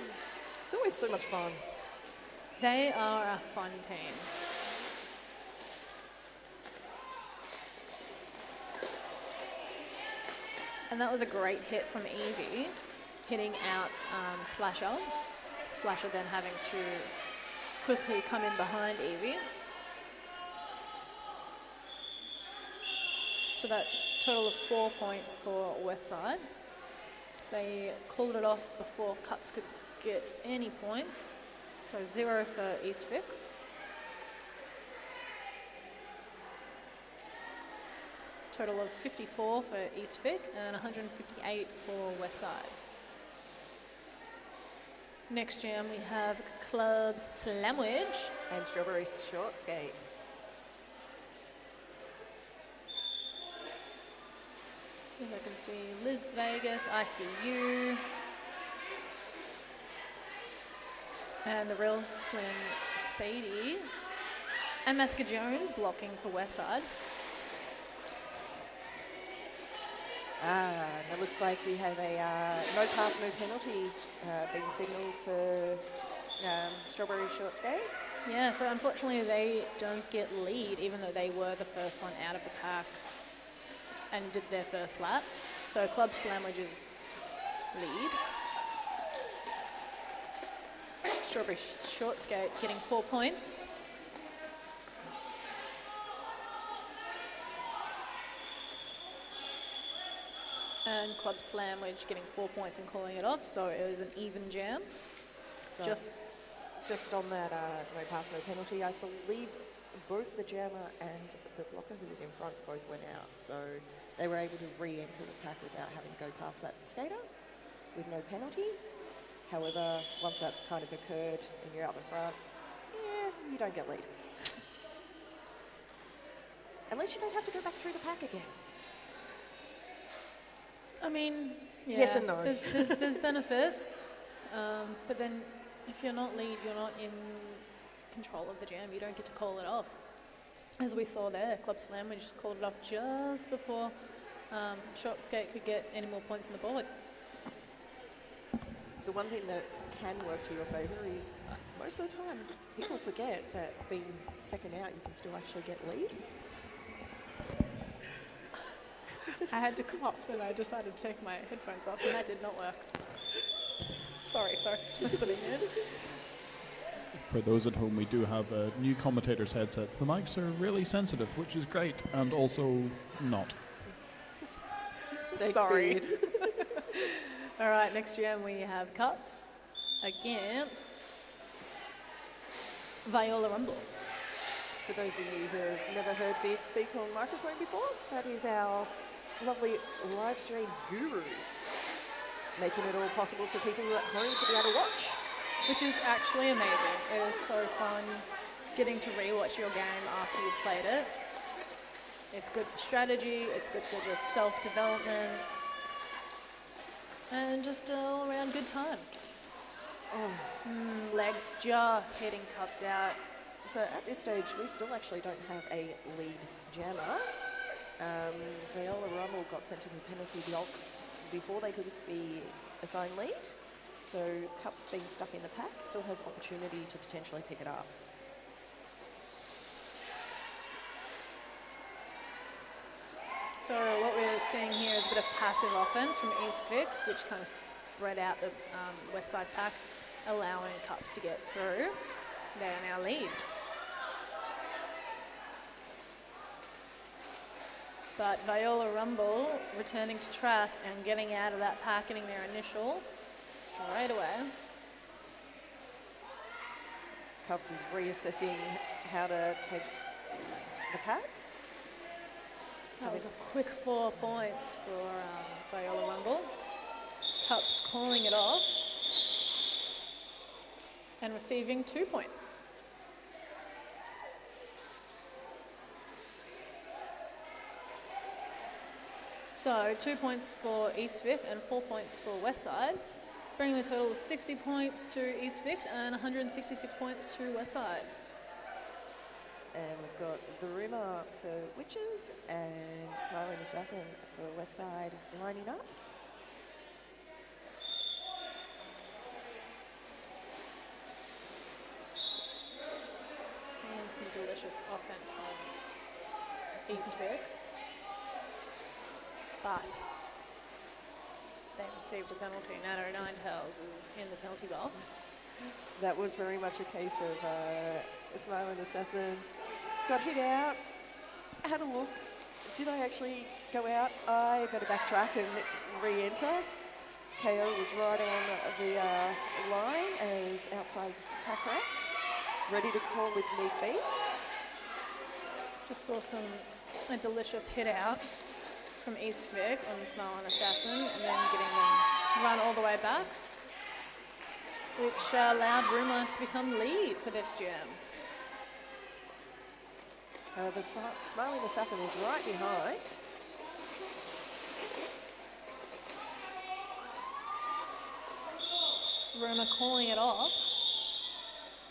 It's always so much fun. They are a fun team. And that was a great hit from Evie, hitting out Slasher. Slasher then having to quickly come in behind Evie. So that's a total of 4 points for Westside. They called it off before Cups could get any points. So 0 for East Vic. Total of 54 for East Vic and 158 for Westside. Next jam we have Club Slamwich. And Strawberry Short Skate. If I can see Liz Vegas, ICU, and the Real Slim Sadie, and Maska Jones blocking for Westside. And it looks like we have a no pass, no penalty being signalled for Strawberry Short Skate. Yeah, so unfortunately they don't get lead, even though they were the first one out of the pack and did their first lap. So Club Slamwage's lead. Strawberry Short Skate getting 4 points. And Club Slamwich getting 4 points and calling it off, so it was an even jam. So Just on that no pass, no penalty, I believe both the jammer and the blocker who was in front both went out. So they were able to re-enter the pack without having to go past that skater with no penalty. However, once that's kind of occurred and you're out the front, yeah, you don't get lead. Unless you don't have to go back through the pack again. I mean, yeah, Yes and no. There's benefits, but then if you're not lead, you're not in control of the jam. You don't get to call it off. As we saw there, Club Slam, we just called it off just before Short Skate could get any more points on the board. The one thing that can work to your favour is most of the time people forget that being second out, you can still actually get lead. I had to cough and I decided to take my headphones off and that did not work. Sorry folks listening in. for those at home, we do have new commentators' headsets. The mics are really sensitive, which is great, and also not. Thanks, Sorry. Beard. All right, next gem we have Cups against Viola Rumble. For those of you who have never heard Beard speak on microphone before, that is our lovely live stream guru, making it all possible for people at home to be able to watch. Which is actually amazing. It is so fun getting to rewatch your game after you've played it. It's good for strategy, it's good for just self-development, and just all around good time. Legs just hitting Cups out. So at this stage, we still actually don't have a lead jammer. Viola Rumble got sent to the penalty box before they could be assigned lead. So Cups being stuck in the pack still has opportunity to potentially pick it up. So what we're seeing here is a bit of passive offense from East Vic, which kind of spread out the west side pack, allowing Cups to get through. They are now lead. But Viola Rumble returning to track and getting out of that pack, getting their initial straight away. Cups is reassessing how to take the pack. That was a quick 4 points for Viola Rumble. Cups calling it off and receiving 2 points. So 2 points for East Vic and 4 points for Westside, bringing the total of 60 points to East Vic and 166 points to Westside. And we've got the Rumor for Witches and Smiling Assassin for Westside lining up. Seeing some delicious offense from East Vic. But they received a penalty. Nato Ninetails is in the penalty box. That was very much a case of Smiling Assassin got hit out, had a look. Did I actually go out? I better backtrack and re-enter. KO was right on the line as outside pack ref, ready to call if need be. Just saw a delicious hit out from East Vic on the Smiling Assassin and then getting them run all the way back, which allowed Rumor to become lead for this gem. The Smiling Assassin is right behind. Rumor calling it off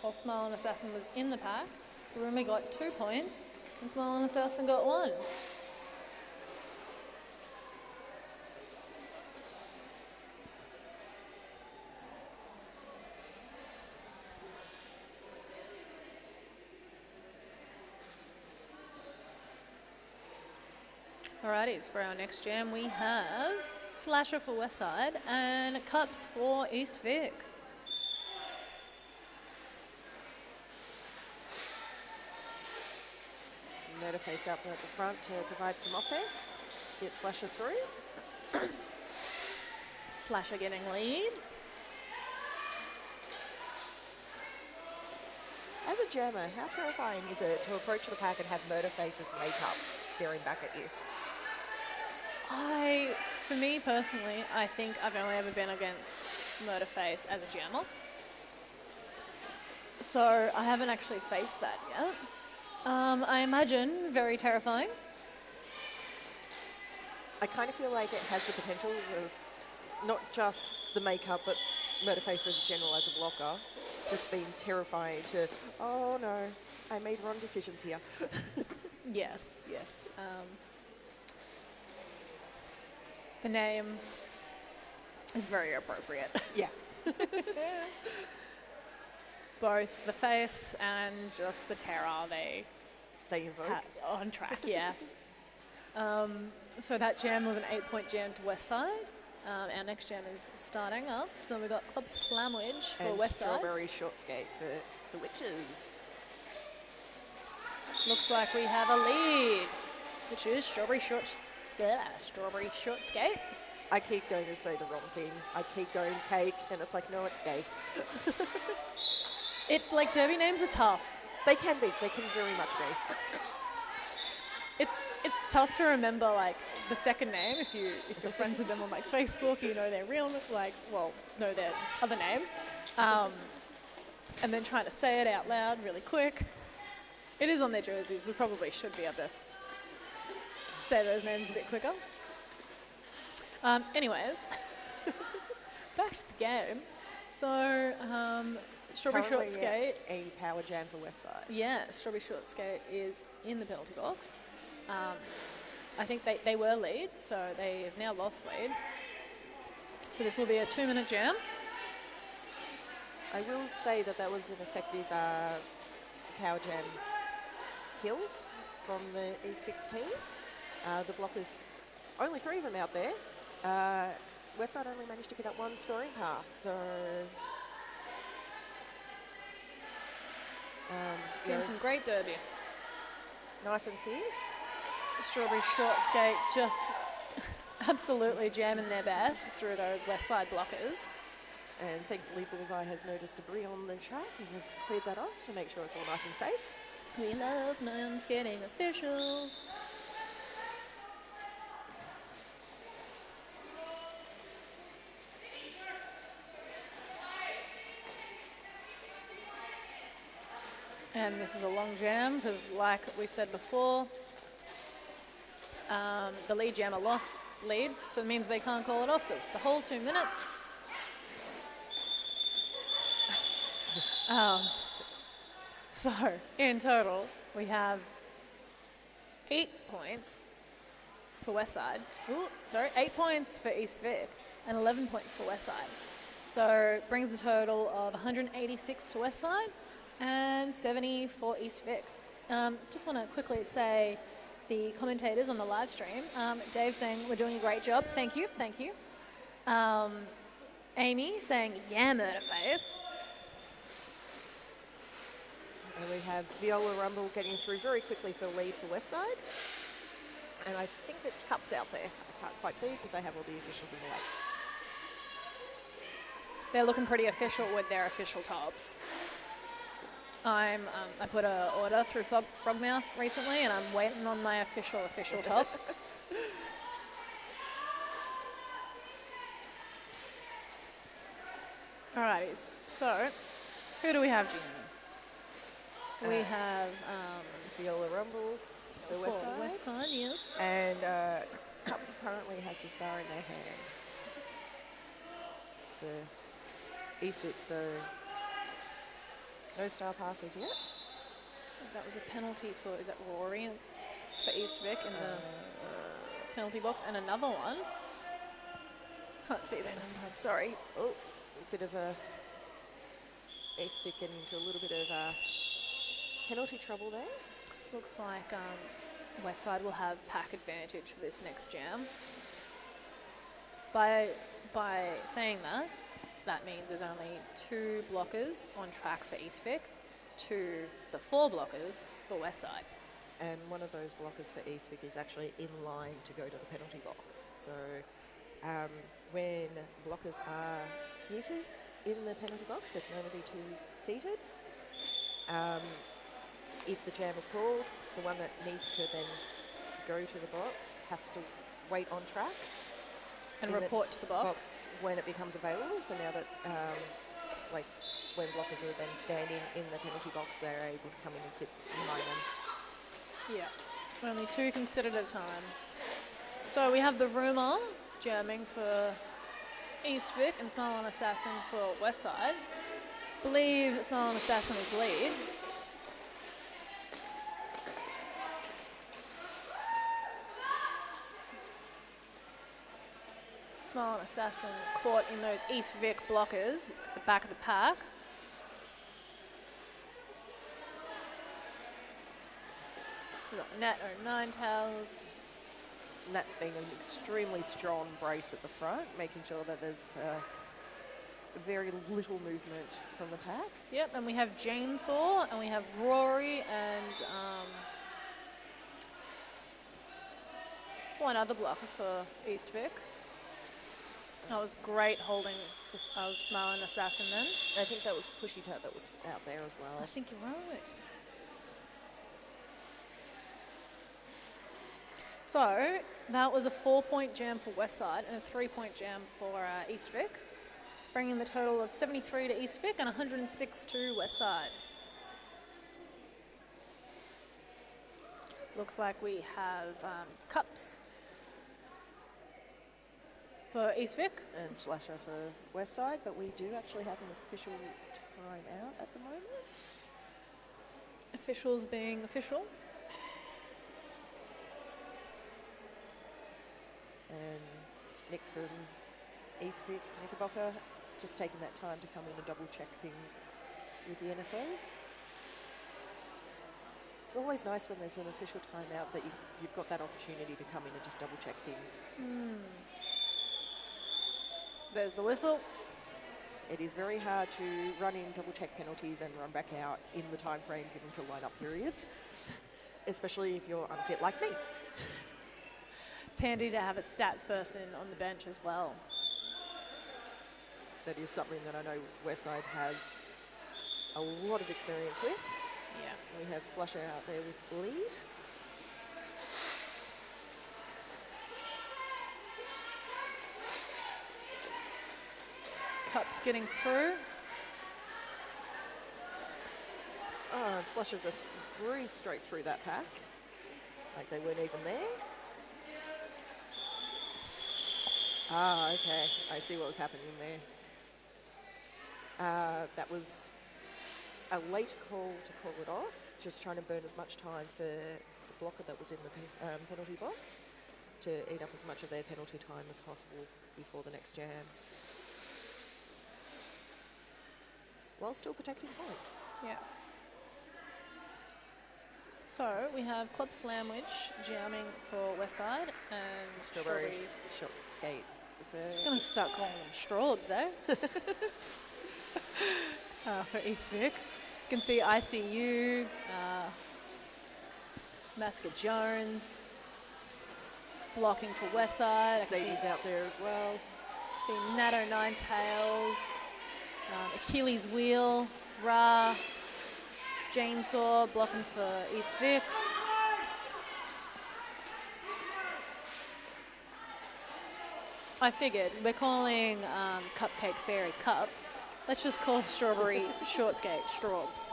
while Smiling Assassin was in the pack. Rumor got 2 points and Smiling Assassin got 1. Alrighties, for our next jam we have Slasher for Westside and Cups for East Vic. Motorface up at the front to provide some offense to get Slasher through. Slasher getting lead. As a jammer, how terrifying is it to approach the pack and have Murderface's makeup staring back at you? For me personally, I think I've only ever been against Murderface as a jammer. So I haven't actually faced that yet. I imagine very terrifying. I kind of feel like it has the potential of not just the makeup, but Murderface as general as a blocker, just being terrifying to, oh no, I made wrong decisions here. Yes. The name is very appropriate. Yeah. Both the face and just the terror They invoke. On track, yeah. So that jam was an 8-point jam to Westside. Our next jam is starting up. So we've got Club Slamwich for and Westside. Strawberry Short Skate for the Witches. Looks like we have a lead, which is Strawberry Short Skate. I keep going to say the wrong thing. I keep going cake, and it's like, no, it's skate. Like, derby names are tough. They can be. They can very much be. It's tough to remember, like, the second name if you're friends with them on, like, Facebook, you know their real, know their other name. And then trying to say it out loud really quick. It is on their jerseys. We probably should be able to say those names a bit quicker. Anyways, back to the game. So, Strawberry Short Skate. A power jam for Westside. Yeah, Strawberry Short Skate is in the penalty box. I think they were lead, so they have now lost lead. So this will be a 2-minute jam. I will say that was an effective power jam kill from the East Vic team. The blockers, only 3 of them out there. Westside only managed to get up 1 scoring pass, so Seeing some great derby. Nice and fierce. Strawberry Short Skate just absolutely jamming their best through those Westside blockers. And thankfully Bullseye has noticed debris on the track and has cleared that off to make sure it's all nice and safe. We love non-skating officials. And this is a long jam because, like we said before, the lead jammer lost lead, so it means they can't call it off, so it's the whole 2 minutes. So, in total, we have 8 points for Westside. 8 points for East Vic and 11 points for Westside. So, brings the total of 186 to Westside and 70 for East Vic. Just want to quickly say the commentators on the live stream, Dave saying we're doing a great job, thank you. Amy saying, yeah, murder face. And we have Viola Rumble getting through very quickly for lead for Westside. And I think it's Cups out there. I can't quite see because they have all the officials in the way. They're looking pretty official with their official tops. I put an order through Frogmouth recently, and I'm waiting on my official top. Alrighty, so who do we have, Gina? We have Viola Rumble for Westside, yes. And Cups currently has the star in their hand for East Vic, so no star passes yet. That was a penalty for, is that Rory for East Vic in the penalty box, and another one. Can't see their number, I'm sorry. Oh, a bit of a East Vic getting into a little bit of penalty trouble there. Looks like Westside will have pack advantage for this next jam. By saying that, that means there's only 2 blockers on track for East Vic to the 4 blockers for Westside. And one of those blockers for East Vic is actually in line to go to the penalty box. So when blockers are seated in the penalty box, there can only be 2 seated. If the jam is called, the one that needs to then go to the box has to wait on track. And report to the box when it becomes available. So now that, when blockers are then standing in the penalty box, they're able to come in and sit behind them. Yeah, only 2 considered at a time. So we have the rumour jamming for East Vic and Smile on Assassin for Westside. Believe Smile on Assassin is lead. Smile on Assassin caught in those East Vic blockers at the back of the pack. We've got Nat 09 towels. And that's being an extremely strong brace at the front, making sure that there's no very little movement from the pack. Yep, and we have Chainsaw, and we have Rory, and one other blocker for East Vic. That was great holding of Smiling Assassin then. I think that was Pushy Tut that was out there as well. I think you're right. So that was a 4-point jam for Westside and a 3-point jam for East Vic, bringing the total of 73 to East Vic and 106 to Westside. Looks like we have cups for East Vic. And Slasher for Westside, but we do actually have an official timeout at the moment. Officials being official. And Nick from East Vic, Knickerbocker, just taking that time to come in and double check things with the NSOs. It's always nice when there's an official timeout that you've got that opportunity to come in and just double check things. There's the whistle. It is very hard to run in, double check penalties and run back out in the time frame given for lineup periods, especially if you're unfit like me. It's handy to have a stats person on the bench as well. That is something that I know Westside has a lot of experience with. Yeah. We have Slusher out there with lead. Cups getting through. Oh, and Slusher just breezed straight through that pack. Like they weren't even there. Ah, okay. I see what was happening there. That was a late call to call it off, just trying to burn as much time for the blocker that was in the penalty box to eat up as much of their penalty time as possible before the next jam, while still protecting points. Yeah. So we have Club Slamwich jamming for Westside and Strawberry shot skate. Just going to start calling them Straubs, eh? For East Vic. You can see ICU, Massacre Jones, blocking for Westside. Sadie's out there as well. See Natto Ninetails, Achilles Wheel, Ra, Chainsaw blocking for East Vic. I figured we're calling Cupcake Fairy cups. Let's just call Strawberry Short Skate Straubs.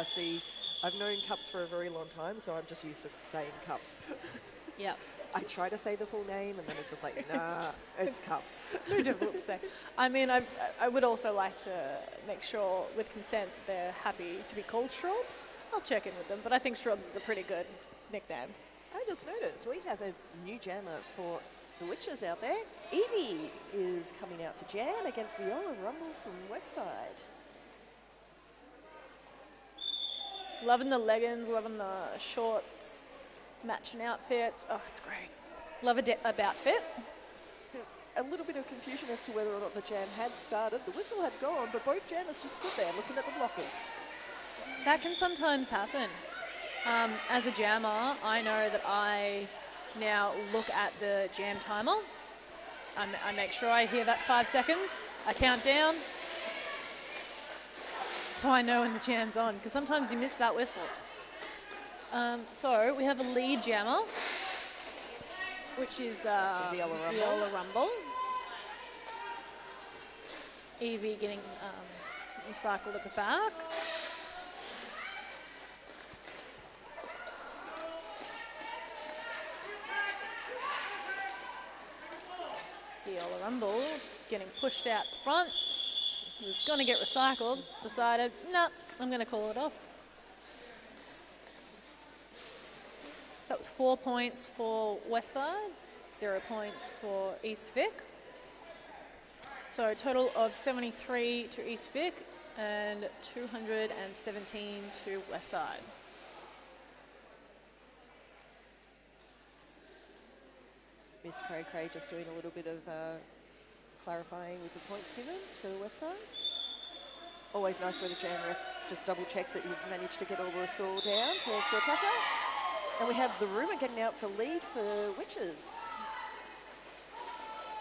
See, I've known cups for a very long time, so I'm just used to saying cups. Yep. I try to say the full name, and then it's just like, nah, it's cups. It's too difficult to say. I mean, I would also like to make sure, with consent, they're happy to be called Straubs. I'll check in with them, but I think Straubs is a pretty good nickname. I just noticed we have a new jammer for the Witches out there. Evie is coming out to jam against Viola Rumble from Westside. Loving the leggings, loving the shorts, matching outfits. Oh, it's great. Love a bout fit. A little bit of confusion as to whether or not the jam had started. The whistle had gone, but both jammers just stood there looking at the blockers. That can sometimes happen. As a jammer, I know that I now look at the jam timer. I make sure I hear that 5 seconds. I count down, so I know when the jam's on, because sometimes you miss that whistle. So we have a lead jammer, which is Viola Rumble. Evie getting recycled at the back. Viola Rumble getting pushed out the front. He was going to get recycled. Decided, no, I'm going to call it off. So it was 4 points for Westside, 0 points for East Vic. So a total of 73 to East Vic and 217 to Westside. Miss Cray Cray just doing a little bit of clarifying with the points given for Westside. Always nice when the jam ref just double checks that you've managed to get all the score down for score tracker. And we have the Rumour getting out for lead for Witches.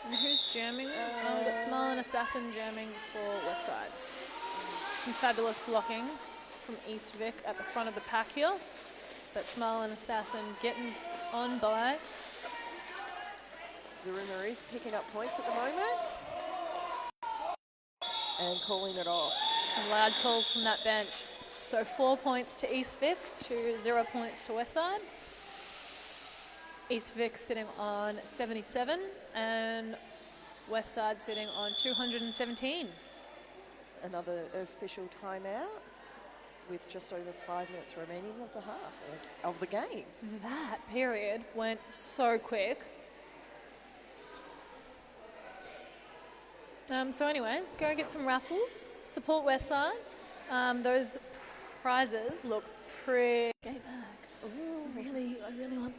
And who's jamming? We've got Smile and Assassin jamming for Westside. Some fabulous blocking from East Vic at the front of the pack here. But Smile and Assassin getting on by. The Rumour is picking up points at the moment and calling it off. Some loud calls from that bench. So 4 points to East Vic to 0 points to Westside. East Vic sitting on 77 and Westside sitting on 217. Another official timeout with just over 5 minutes remaining of the half of the game. That period went so quick. So anyway, go get some raffles, support Westside. Those prizes look pretty. Gay bag. Ooh, I really want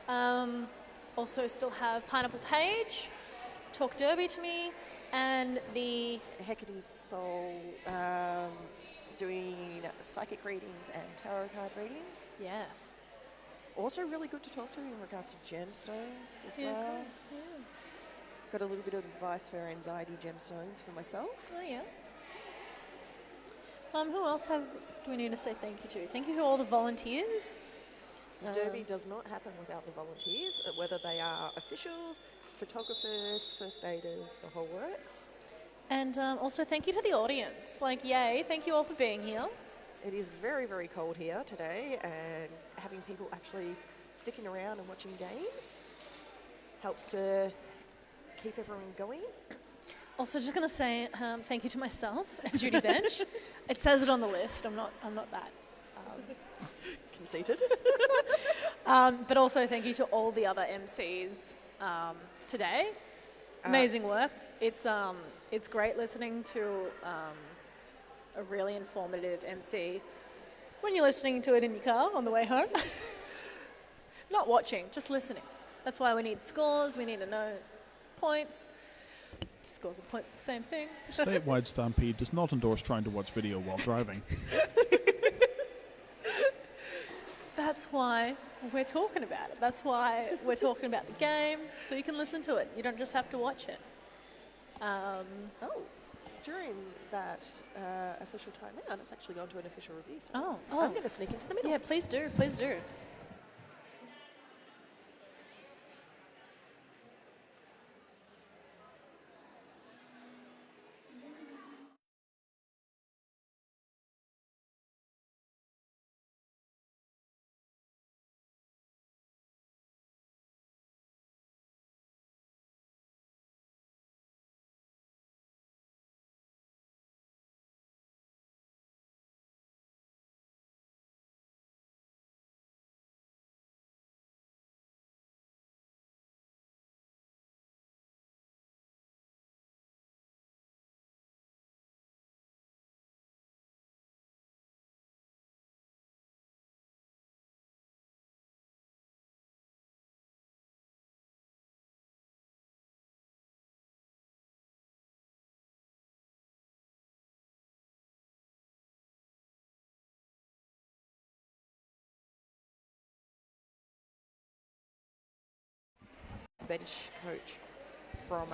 that. Also still have Pineapple Page, Talk Derby to Me, and the Hecate's Soul doing psychic readings and tarot card readings. yes. Also really good to talk to in regards to gemstones as Yeah, well. cool. Yeah. Got a little bit of advice for anxiety gemstones for myself. Oh yeah. Who else do we need to say thank you to? Thank you to all the volunteers. Derby does not happen without the volunteers, whether they are officials, photographers, first aiders, the whole works. And also thank you to the audience. Like, yay, thank you all for being here. It is very, very cold here today, and having people actually sticking around and watching games helps to keep everyone going. Also, just going to say thank you to myself and Judy Bench. It says it on the list. I'm not that. Conceited. But also thank you to all the other MCs today. Amazing work. It's great listening to a really informative MC when you're listening to it in your car on the way home. Not watching, just listening. That's why we need scores. We need to know points. Scores and points are the same thing. Statewide Stampede does not endorse trying to watch video while driving. That's why we're talking about it. That's why we're talking about the game, so you can listen to it. You don't just have to watch it. During that official timeout, it's actually gone to an official review. So Oh. I'm going to sneak into the middle. Yeah, please do. Please do. Bench coach from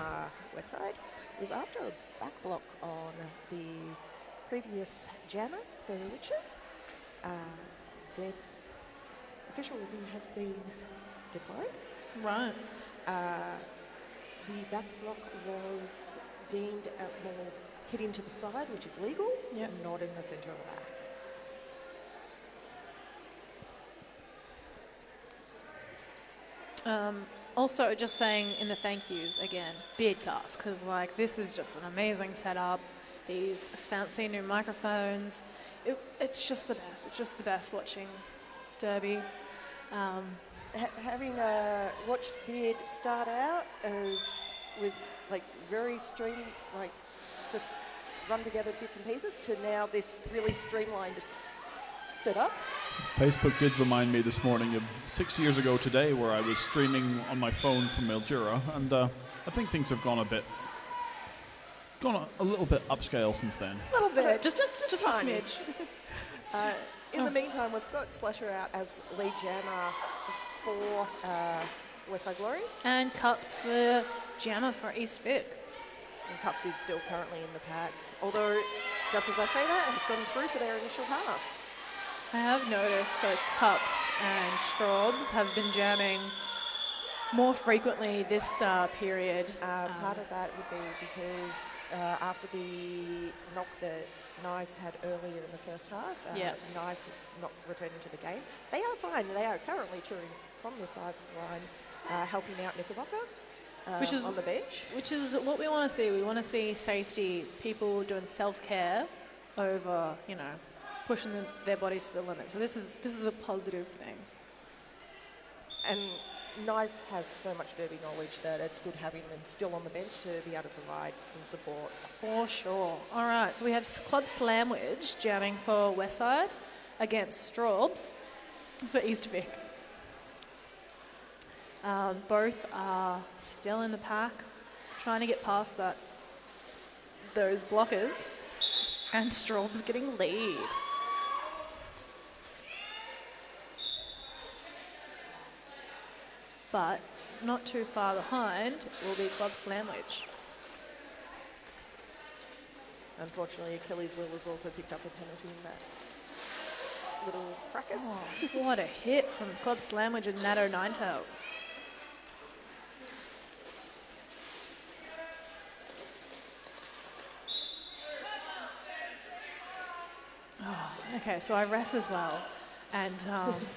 Westside was after a back block on the previous jammer for the Witches. Their official review has been declined. Right. The back block was deemed more hitting to the side, which is legal, Yep. not in the centre of the back. Also, just saying in the thank yous again, Beardcast, because like this is just an amazing setup. These fancy new microphones. It's just the best. It's just the best watching Derby. Having watched Beard start out as with like very just run together bits and pieces to now this really streamlined setup. Facebook did remind me this morning of 6 years ago today where I was streaming on my phone from Mildura, and I think things have gone a little bit upscale since then. A little bit, just a tiny. smidge. In the meantime, we've got Slasher out as lead jammer for Westside Glory. And Cups for jammer for East Vic. And Cups is still currently in the pack. Although, just as I say that, it's gotten through for their initial pass. I have noticed so Cups and Straubs have been jamming more frequently this period. Part of that would be because after the knock that Knives had earlier in the first half, Knives is not returning to the game. They are fine. They are currently cheering from the sideline, helping out Knickerbocker on the bench. Which is what we want to see. We want to see safety, people doing self-care over, pushing their bodies to the limit. So this is a positive thing. And Knives has so much derby knowledge that it's good having them still on the bench to be able to provide some support. For sure. All right, so we have Club Slamwich jamming for Westside against Straubs for East Vic. Both are still in the pack, trying to get past those blockers, and Straubs getting lead. But not too far behind will be Club Slamwich. Unfortunately, Achilles Will has also picked up a penalty in that little fracas. Oh, what a hit from Club Slamwich and Natto Ninetails. Oh, okay, so I ref as well. And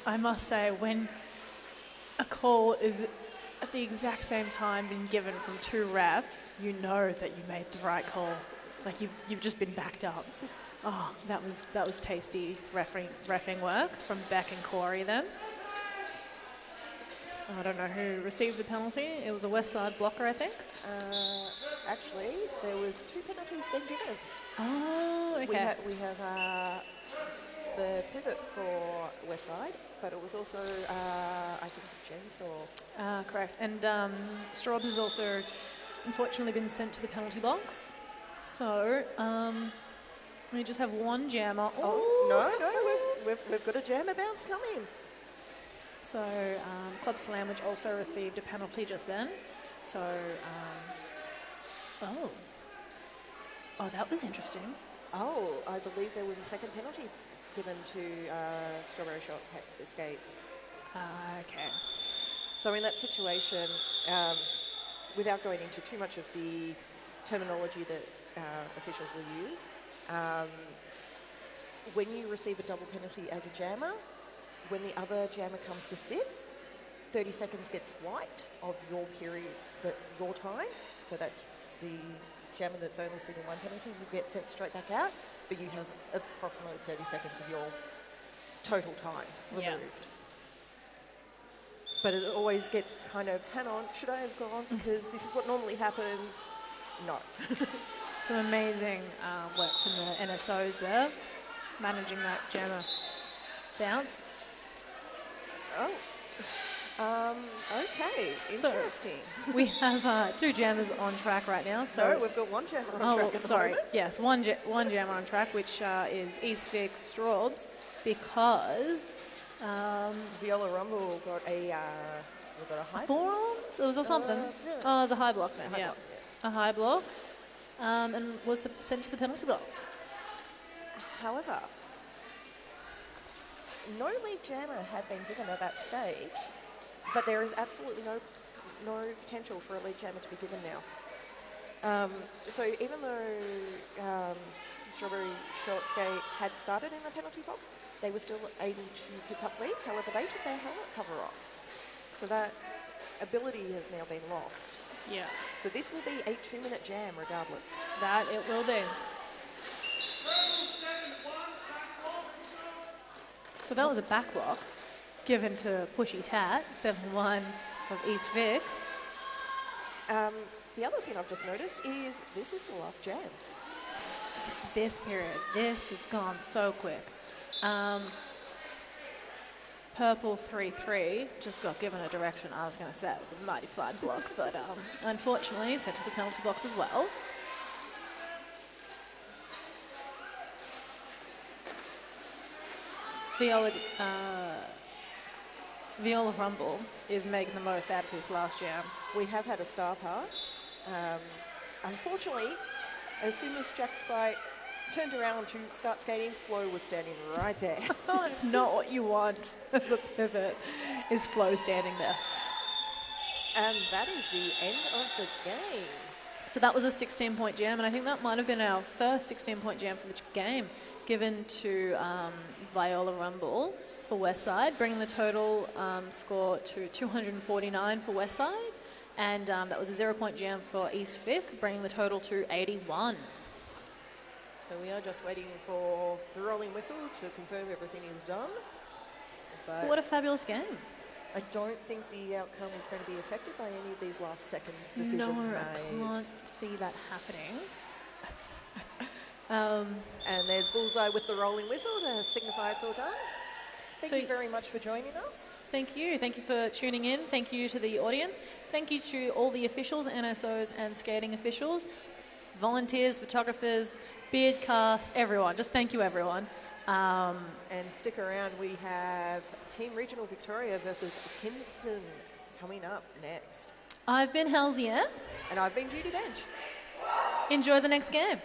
I must say, when a call is at the exact same time being given from two refs, you know that you made the right call. Like you've just been backed up. Oh, that was tasty reffing work from Beck and Corey then. I don't know who received the penalty. It was a Westside blocker, I think. Actually, there was 2 penalties being given. Oh, okay. We have the pivot for Westside, but it was also, I think, James or... correct. And Straubs has also, unfortunately, been sent to the penalty box. So, we just have one jammer. Oh, no, we've got a jammer bounce coming. So, Club Slamwich also received a penalty just then. So, Oh, that was interesting. Oh, I believe there was a second penalty given to Strawberry Shot Escape. Okay. So in that situation, without going into too much of the terminology that officials will use, when you receive a double penalty as a jammer, when the other jammer comes to sit, 30 seconds gets wiped of your period, your time, so that the jammer that's only sitting one penalty will get sent straight back out, but you have approximately 30 seconds of your total time removed. But it always gets kind of, hang on, should I have gone? Because this is what normally happens. No. Some amazing work from the NSOs there, managing that jammer bounce. Oh, okay, interesting. So we have 2 jammers on track right now. So no, we've got 1 jammer on track at the moment. Yes, one jammer on track, which is East Vic Straubs, because Viola Rumble got a was it a high forearms? It was something. Yeah. Oh, it was a high block then. Block, a high block, and was sent to the penalty box. However, no lead jammer had been given at that stage, but there is absolutely no potential for a lead jammer to be given now. So even though Strawberry Short Skate had started in the penalty box, they were still able to pick up lead. However, they took their helmet cover off. So that ability has now been lost. Yeah. So this will be a 2-minute jam regardless. That it will be. So that was a back block given to Pushy Tat, 7-1 of East Vic. The other thing I've just noticed is this is the last jam. This period, this has gone so quick. purple 3-3 just got given a direction. I was going to say it was a mighty fine block, but unfortunately sent to the penalty box as well. Viola Rumble is making the most out of this last jam. We have had a star pass. Unfortunately, as soon as Jack Spite turned around to start skating, Flo was standing right there. Oh, it's not what you want as a pivot, is Flo standing there. And that is the end of the game. So that was a 16-point jam, and I think that might have been our first 16-point jam for the game, given to Viola Rumble for Westside, bringing the total score to 249 for Westside, and that was a 0-point jam for East Vic, bringing the total to 81. So we are just waiting for the rolling whistle to confirm everything is done. But What a fabulous game. I don't think the outcome is going to be affected by any of these last second decisions No, made. I can't see that happening. And there's Bullseye with the rolling whistle to signify it's all done. Thank So you very much for joining us. Thank you. Thank you for tuning in. Thank you to the audience. Thank you to all the officials, NSOs and skating officials, volunteers, photographers, beard cast, everyone. Just thank you, everyone. And stick around, we have Team Regional Victoria versus Kingston coming up next. I've been Halsey. And I've been Judy Bench. Enjoy the next game.